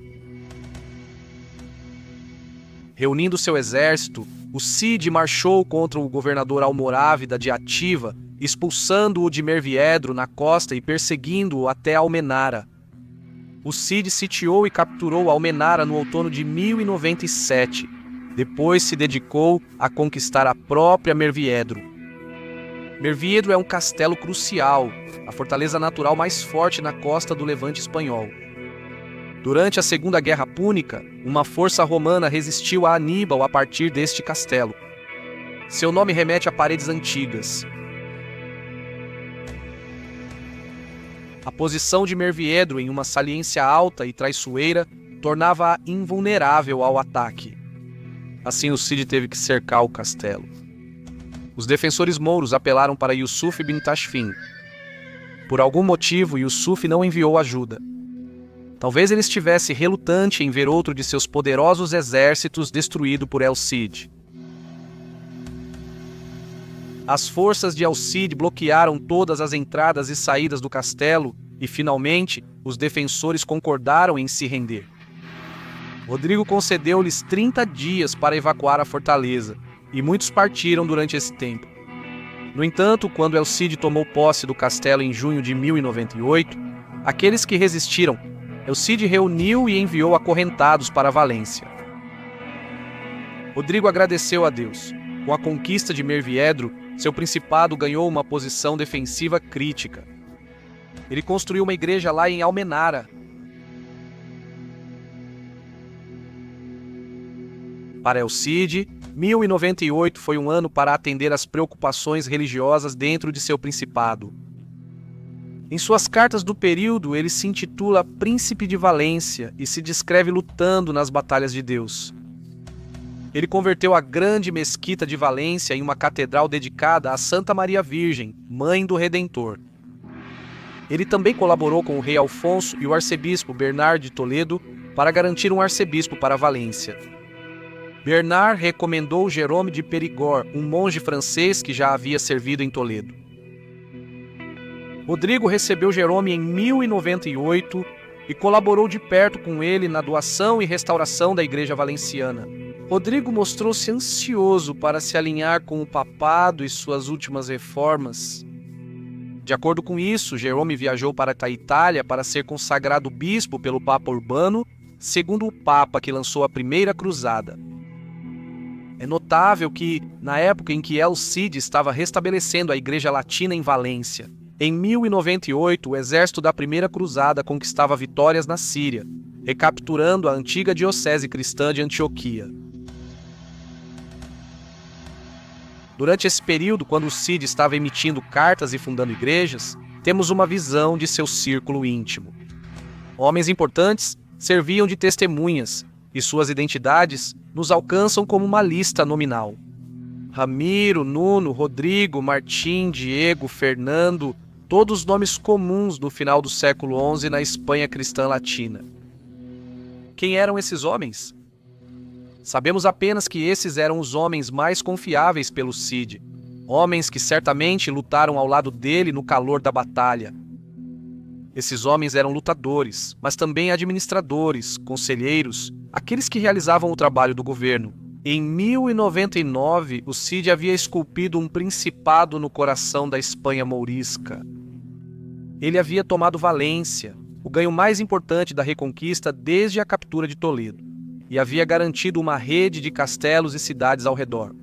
Reunindo seu exército, o Cid marchou contra o governador almorávida de Ativa, expulsando-o de Merviedro na costa e perseguindo-o até Almenara. O Cid sitiou e capturou Almenara no outono de 1097. Depois se dedicou a conquistar a própria Merviedro. Merviedro é um castelo crucial, a fortaleza natural mais forte na costa do Levante espanhol. Durante a Segunda Guerra Púnica, uma força romana resistiu a Aníbal a partir deste castelo. Seu nome remete a paredes antigas. A posição de Merviedro em uma saliência alta e traiçoeira tornava-a invulnerável ao ataque. Assim, o Cid teve que cercar o castelo. Os defensores mouros apelaram para Yusuf bin Tashfin. Por algum motivo, Yusuf não enviou ajuda. Talvez ele estivesse relutante em ver outro de seus poderosos exércitos destruído por El Cid. As forças de El Cid bloquearam todas as entradas e saídas do castelo e, finalmente, os defensores concordaram em se render. Rodrigo concedeu-lhes 30 dias para evacuar a fortaleza, e muitos partiram durante esse tempo. No entanto, quando El Cid tomou posse do castelo em junho de 1098, aqueles que resistiram, El Cid reuniu e enviou acorrentados para Valência. Rodrigo agradeceu a Deus. Com a conquista de Merviedro, seu principado ganhou uma posição defensiva crítica. Ele construiu uma igreja lá em Almenara. Para El Cid, 1098 foi um ano para atender às preocupações religiosas dentro de seu principado. Em suas cartas do período, ele se intitula Príncipe de Valência e se descreve lutando nas batalhas de Deus. Ele converteu a grande mesquita de Valência em uma catedral dedicada a Santa Maria Virgem, mãe do Redentor. Ele também colaborou com o rei Alfonso e o arcebispo Bernard de Toledo para garantir um arcebispo para Valência. Bernard recomendou Jerome de Périgord, um monge francês que já havia servido em Toledo. Rodrigo recebeu Jerome em 1098 e colaborou de perto com ele na doação e restauração da Igreja Valenciana. Rodrigo mostrou-se ansioso para se alinhar com o papado e suas últimas reformas. De acordo com isso, Jerome viajou para a Itália para ser consagrado bispo pelo Papa Urbano, segundo o Papa que lançou a Primeira Cruzada. É notável que, na época em que El Cid estava restabelecendo a Igreja Latina em Valência, em 1098 o exército da Primeira Cruzada conquistava vitórias na Síria, recapturando a antiga diocese cristã de Antioquia. Durante esse período, quando o Cid estava emitindo cartas e fundando igrejas, temos uma visão de seu círculo íntimo. Homens importantes serviam de testemunhas, e suas identidades nos alcançam como uma lista nominal. Ramiro, Nuno, Rodrigo, Martim, Diego, Fernando, todos nomes comuns no final do século XI na Espanha cristã latina. Quem eram esses homens? Sabemos apenas que esses eram os homens mais confiáveis pelo Cid, homens que certamente lutaram ao lado dele no calor da batalha. Esses homens eram lutadores, mas também administradores, conselheiros, aqueles que realizavam o trabalho do governo. Em 1099, o Cid havia esculpido um principado no coração da Espanha mourisca. Ele havia tomado Valência, o ganho mais importante da Reconquista desde a captura de Toledo, e havia garantido uma rede de castelos e cidades ao redor.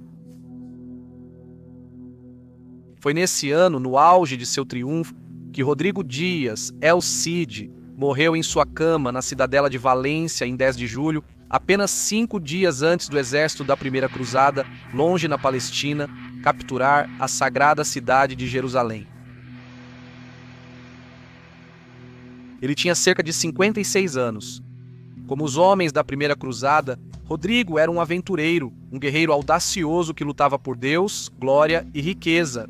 Foi nesse ano, no auge de seu triunfo, que Rodrigo Dias, El Cid, morreu em sua cama na cidadela de Valência em 10 de julho, apenas 5 dias antes do exército da Primeira Cruzada, longe na Palestina, capturar a sagrada cidade de Jerusalém. Ele tinha cerca de 56 anos. Como os homens da primeira cruzada, Rodrigo era um aventureiro, um guerreiro audacioso que lutava por Deus, glória e riqueza.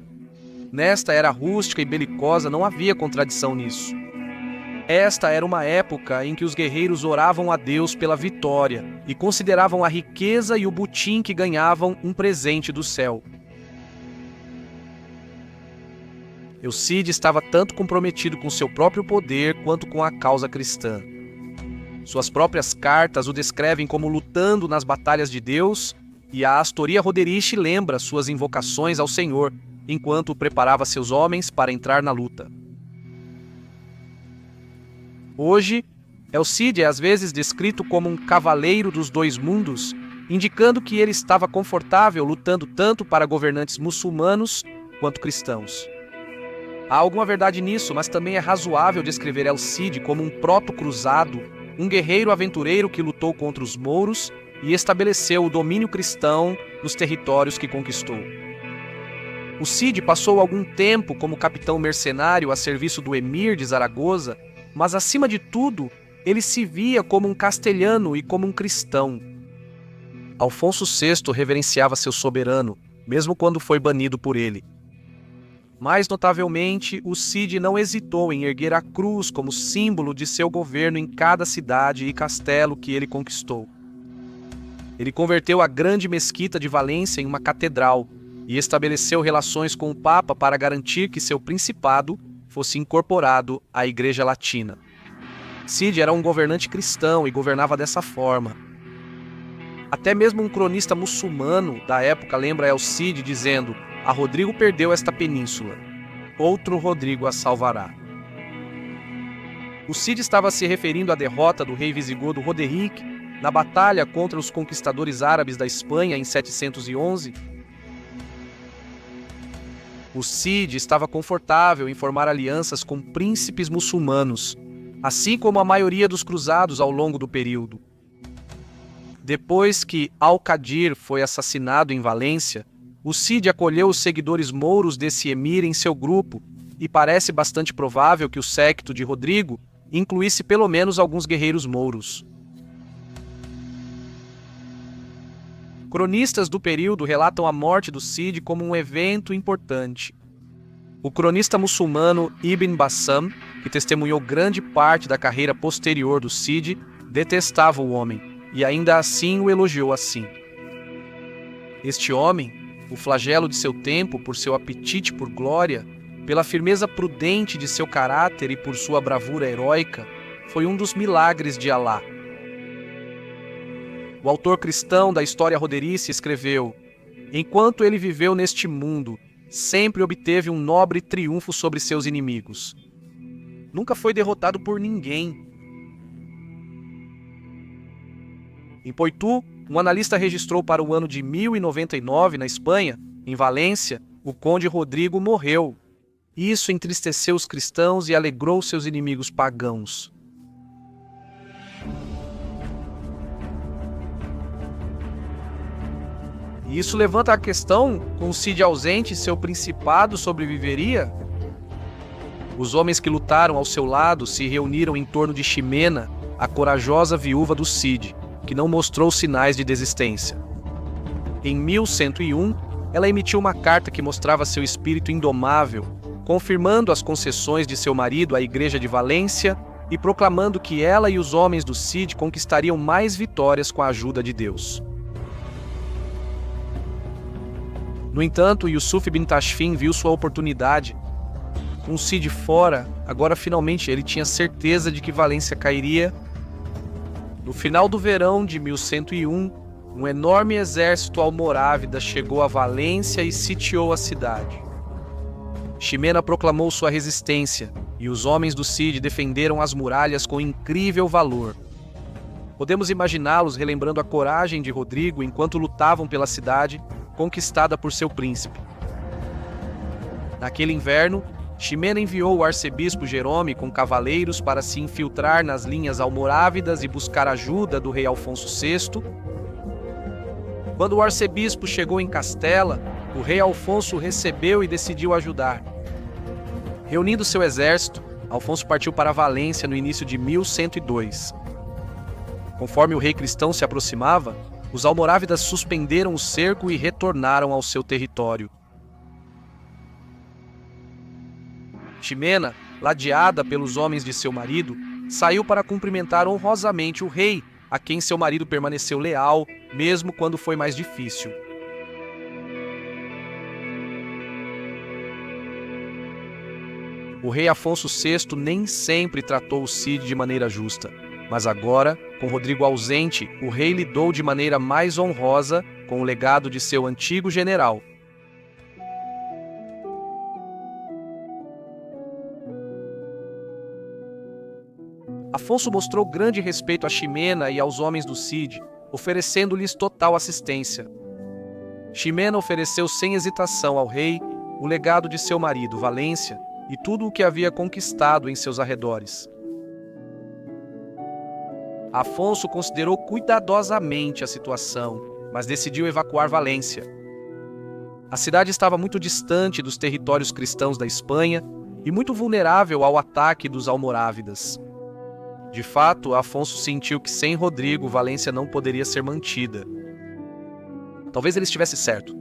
Nesta era rústica e belicosa não havia contradição nisso. Esta era uma época em que os guerreiros oravam a Deus pela vitória e consideravam a riqueza e o butim que ganhavam um presente do céu. Elcide estava tanto comprometido com seu próprio poder quanto com a causa cristã. Suas próprias cartas o descrevem como lutando nas batalhas de Deus, e a Astoria Roderich lembra suas invocações ao Senhor enquanto preparava seus homens para entrar na luta. Hoje, Elcide é às vezes descrito como um cavaleiro dos dois mundos, indicando que ele estava confortável lutando tanto para governantes muçulmanos quanto cristãos. Há alguma verdade nisso, mas também é razoável descrever Elcide como um proto-cruzado, um guerreiro aventureiro que lutou contra os mouros e estabeleceu o domínio cristão nos territórios que conquistou. O Cid passou algum tempo como capitão mercenário a serviço do emir de Zaragoza, mas acima de tudo, ele se via como um castelhano e como um cristão. Afonso VI reverenciava seu soberano, mesmo quando foi banido por ele. Mais notavelmente, o Cid não hesitou em erguer a cruz como símbolo de seu governo em cada cidade e castelo que ele conquistou. Ele converteu a grande mesquita de Valência em uma catedral e estabeleceu relações com o Papa para garantir que seu principado fosse incorporado à Igreja Latina. Cid era um governante cristão e governava dessa forma. Até mesmo um cronista muçulmano da época lembra Elcide dizendo: "A Rodrigo perdeu esta península, outro Rodrigo a salvará." O Cid estava se referindo à derrota do rei visigodo Roderick na batalha contra os conquistadores árabes da Espanha em 711. O Cid estava confortável em formar alianças com príncipes muçulmanos, assim como a maioria dos cruzados ao longo do período. Depois que Al-Qadir foi assassinado em Valência, o Cid acolheu os seguidores mouros desse emir em seu grupo, e parece bastante provável que o séquito de Rodrigo incluísse pelo menos alguns guerreiros mouros. Cronistas do período relatam a morte do Cid como um evento importante. O cronista muçulmano Ibn Bassam, que testemunhou grande parte da carreira posterior do Cid, detestava o homem, e ainda assim o elogiou assim. Este homem, o flagelo de seu tempo por seu apetite por glória, pela firmeza prudente de seu caráter e por sua bravura heróica, foi um dos milagres de Alá. O autor cristão da História Roderice escreveu: "Enquanto ele viveu neste mundo, sempre obteve um nobre triunfo sobre seus inimigos. Nunca foi derrotado por ninguém." Em Poitou, um analista registrou para o ano de 1099, na Espanha, em Valência, o conde Rodrigo morreu. Isso entristeceu os cristãos e alegrou seus inimigos pagãos. E isso levanta a questão: com o Cid ausente, seu principado sobreviveria? Os homens que lutaram ao seu lado se reuniram em torno de Ximena, a corajosa viúva do Cid, que não mostrou sinais de desistência. Em 1101, ela emitiu uma carta que mostrava seu espírito indomável, confirmando as concessões de seu marido à Igreja de Valência e proclamando que ela e os homens do Cid conquistariam mais vitórias com a ajuda de Deus. No entanto, Yusuf bin Tashfin viu sua oportunidade. Com o Cid fora, agora finalmente ele tinha certeza de que Valência cairia. No final do verão de 1101, um enorme exército almorávida chegou a Valência e sitiou a cidade. Ximena proclamou sua resistência, e os homens do Cid defenderam as muralhas com incrível valor. Podemos imaginá-los relembrando a coragem de Rodrigo enquanto lutavam pela cidade, conquistada por seu príncipe. Naquele inverno, Ximena enviou o arcebispo Jerome com cavaleiros para se infiltrar nas linhas almorávidas e buscar ajuda do rei Afonso VI. Quando o arcebispo chegou em Castela, o rei Alfonso o recebeu e decidiu ajudar. Reunindo seu exército, Alfonso partiu para Valência no início de 1102. Conforme o rei cristão se aproximava, os almorávidas suspenderam o cerco e retornaram ao seu território. Ximena, ladeada pelos homens de seu marido, saiu para cumprimentar honrosamente o rei, a quem seu marido permaneceu leal, mesmo quando foi mais difícil. O rei Afonso VI nem sempre tratou o Cid de maneira justa, mas agora, com Rodrigo ausente, o rei lidou de maneira mais honrosa com o legado de seu antigo general. Afonso mostrou grande respeito a Ximena e aos homens do Cid, oferecendo-lhes total assistência. Ximena ofereceu sem hesitação ao rei o legado de seu marido, Valência, e tudo o que havia conquistado em seus arredores. Afonso considerou cuidadosamente a situação, mas decidiu evacuar Valência. A cidade estava muito distante dos territórios cristãos da Espanha e muito vulnerável ao ataque dos almorávidas. De fato, Afonso sentiu que sem Rodrigo, Valência não poderia ser mantida. Talvez ele estivesse certo.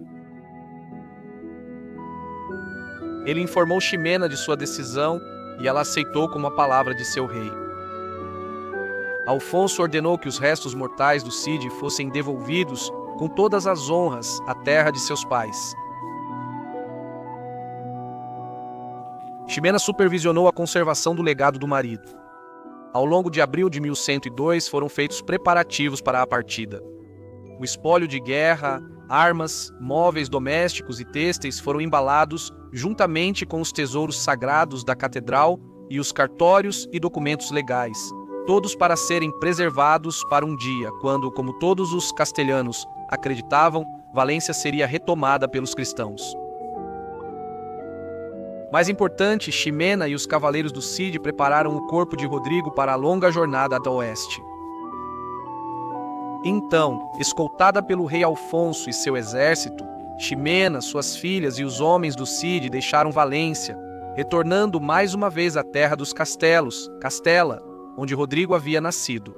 Ele informou Ximena de sua decisão e ela aceitou como a palavra de seu rei. Afonso ordenou que os restos mortais do Cid fossem devolvidos com todas as honras à terra de seus pais. Ximena supervisionou a conservação do legado do marido. Ao longo de abril de 1102 foram feitos preparativos para a partida. O espólio de guerra, armas, móveis domésticos e têxteis foram embalados juntamente com os tesouros sagrados da catedral e os cartórios e documentos legais, todos para serem preservados para um dia, quando, como todos os castelhanos acreditavam, Valência seria retomada pelos cristãos. Mais importante, Ximena e os cavaleiros do Cid prepararam o corpo de Rodrigo para a longa jornada até o oeste. Então, escoltada pelo rei Afonso e seu exército, Ximena, suas filhas e os homens do Cid deixaram Valência, retornando mais uma vez à terra dos castelos, Castela, onde Rodrigo havia nascido.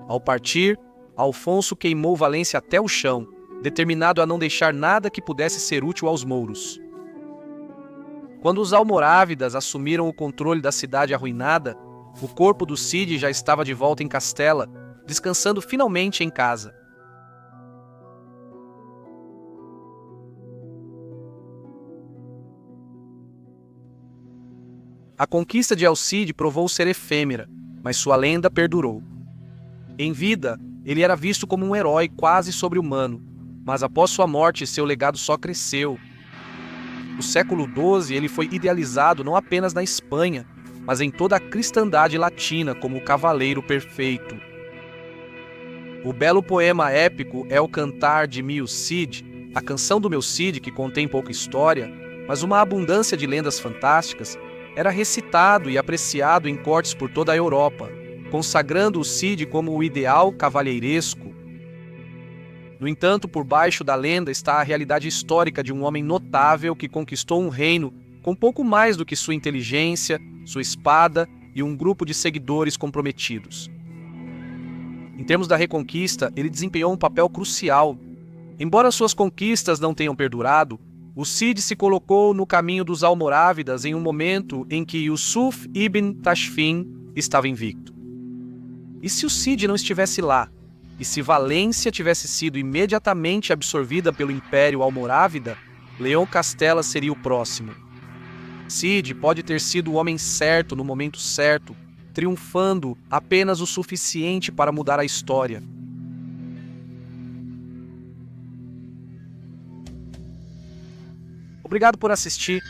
Ao partir, Afonso queimou Valência até o chão, determinado a não deixar nada que pudesse ser útil aos mouros. Quando os almorávidas assumiram o controle da cidade arruinada, o corpo do Cid já estava de volta em Castela, descansando finalmente em casa. A conquista de El Cid provou ser efêmera, mas sua lenda perdurou. Em vida, ele era visto como um herói quase sobre-humano, mas após sua morte, seu legado só cresceu. No século XII, ele foi idealizado não apenas na Espanha, mas em toda a cristandade latina como o cavaleiro perfeito. O belo poema épico é o Cantar de Meu Cid, a canção do meu Cid, que contém pouca história, mas uma abundância de lendas fantásticas, era recitado e apreciado em cortes por toda a Europa, consagrando o Cid como o ideal cavalheiresco. No entanto, por baixo da lenda está a realidade histórica de um homem notável que conquistou um reino com pouco mais do que sua inteligência, sua espada e um grupo de seguidores comprometidos. Em termos da reconquista, ele desempenhou um papel crucial. Embora suas conquistas não tenham perdurado, o Cid se colocou no caminho dos almorávidas em um momento em que Yusuf ibn Tashfin estava invicto. E se o Cid não estivesse lá? E se Valência tivesse sido imediatamente absorvida pelo Império Almorávida, Leão Castela seria o próximo. Cid pode ter sido o homem certo no momento certo, triunfando apenas o suficiente para mudar a história. Obrigado por assistir.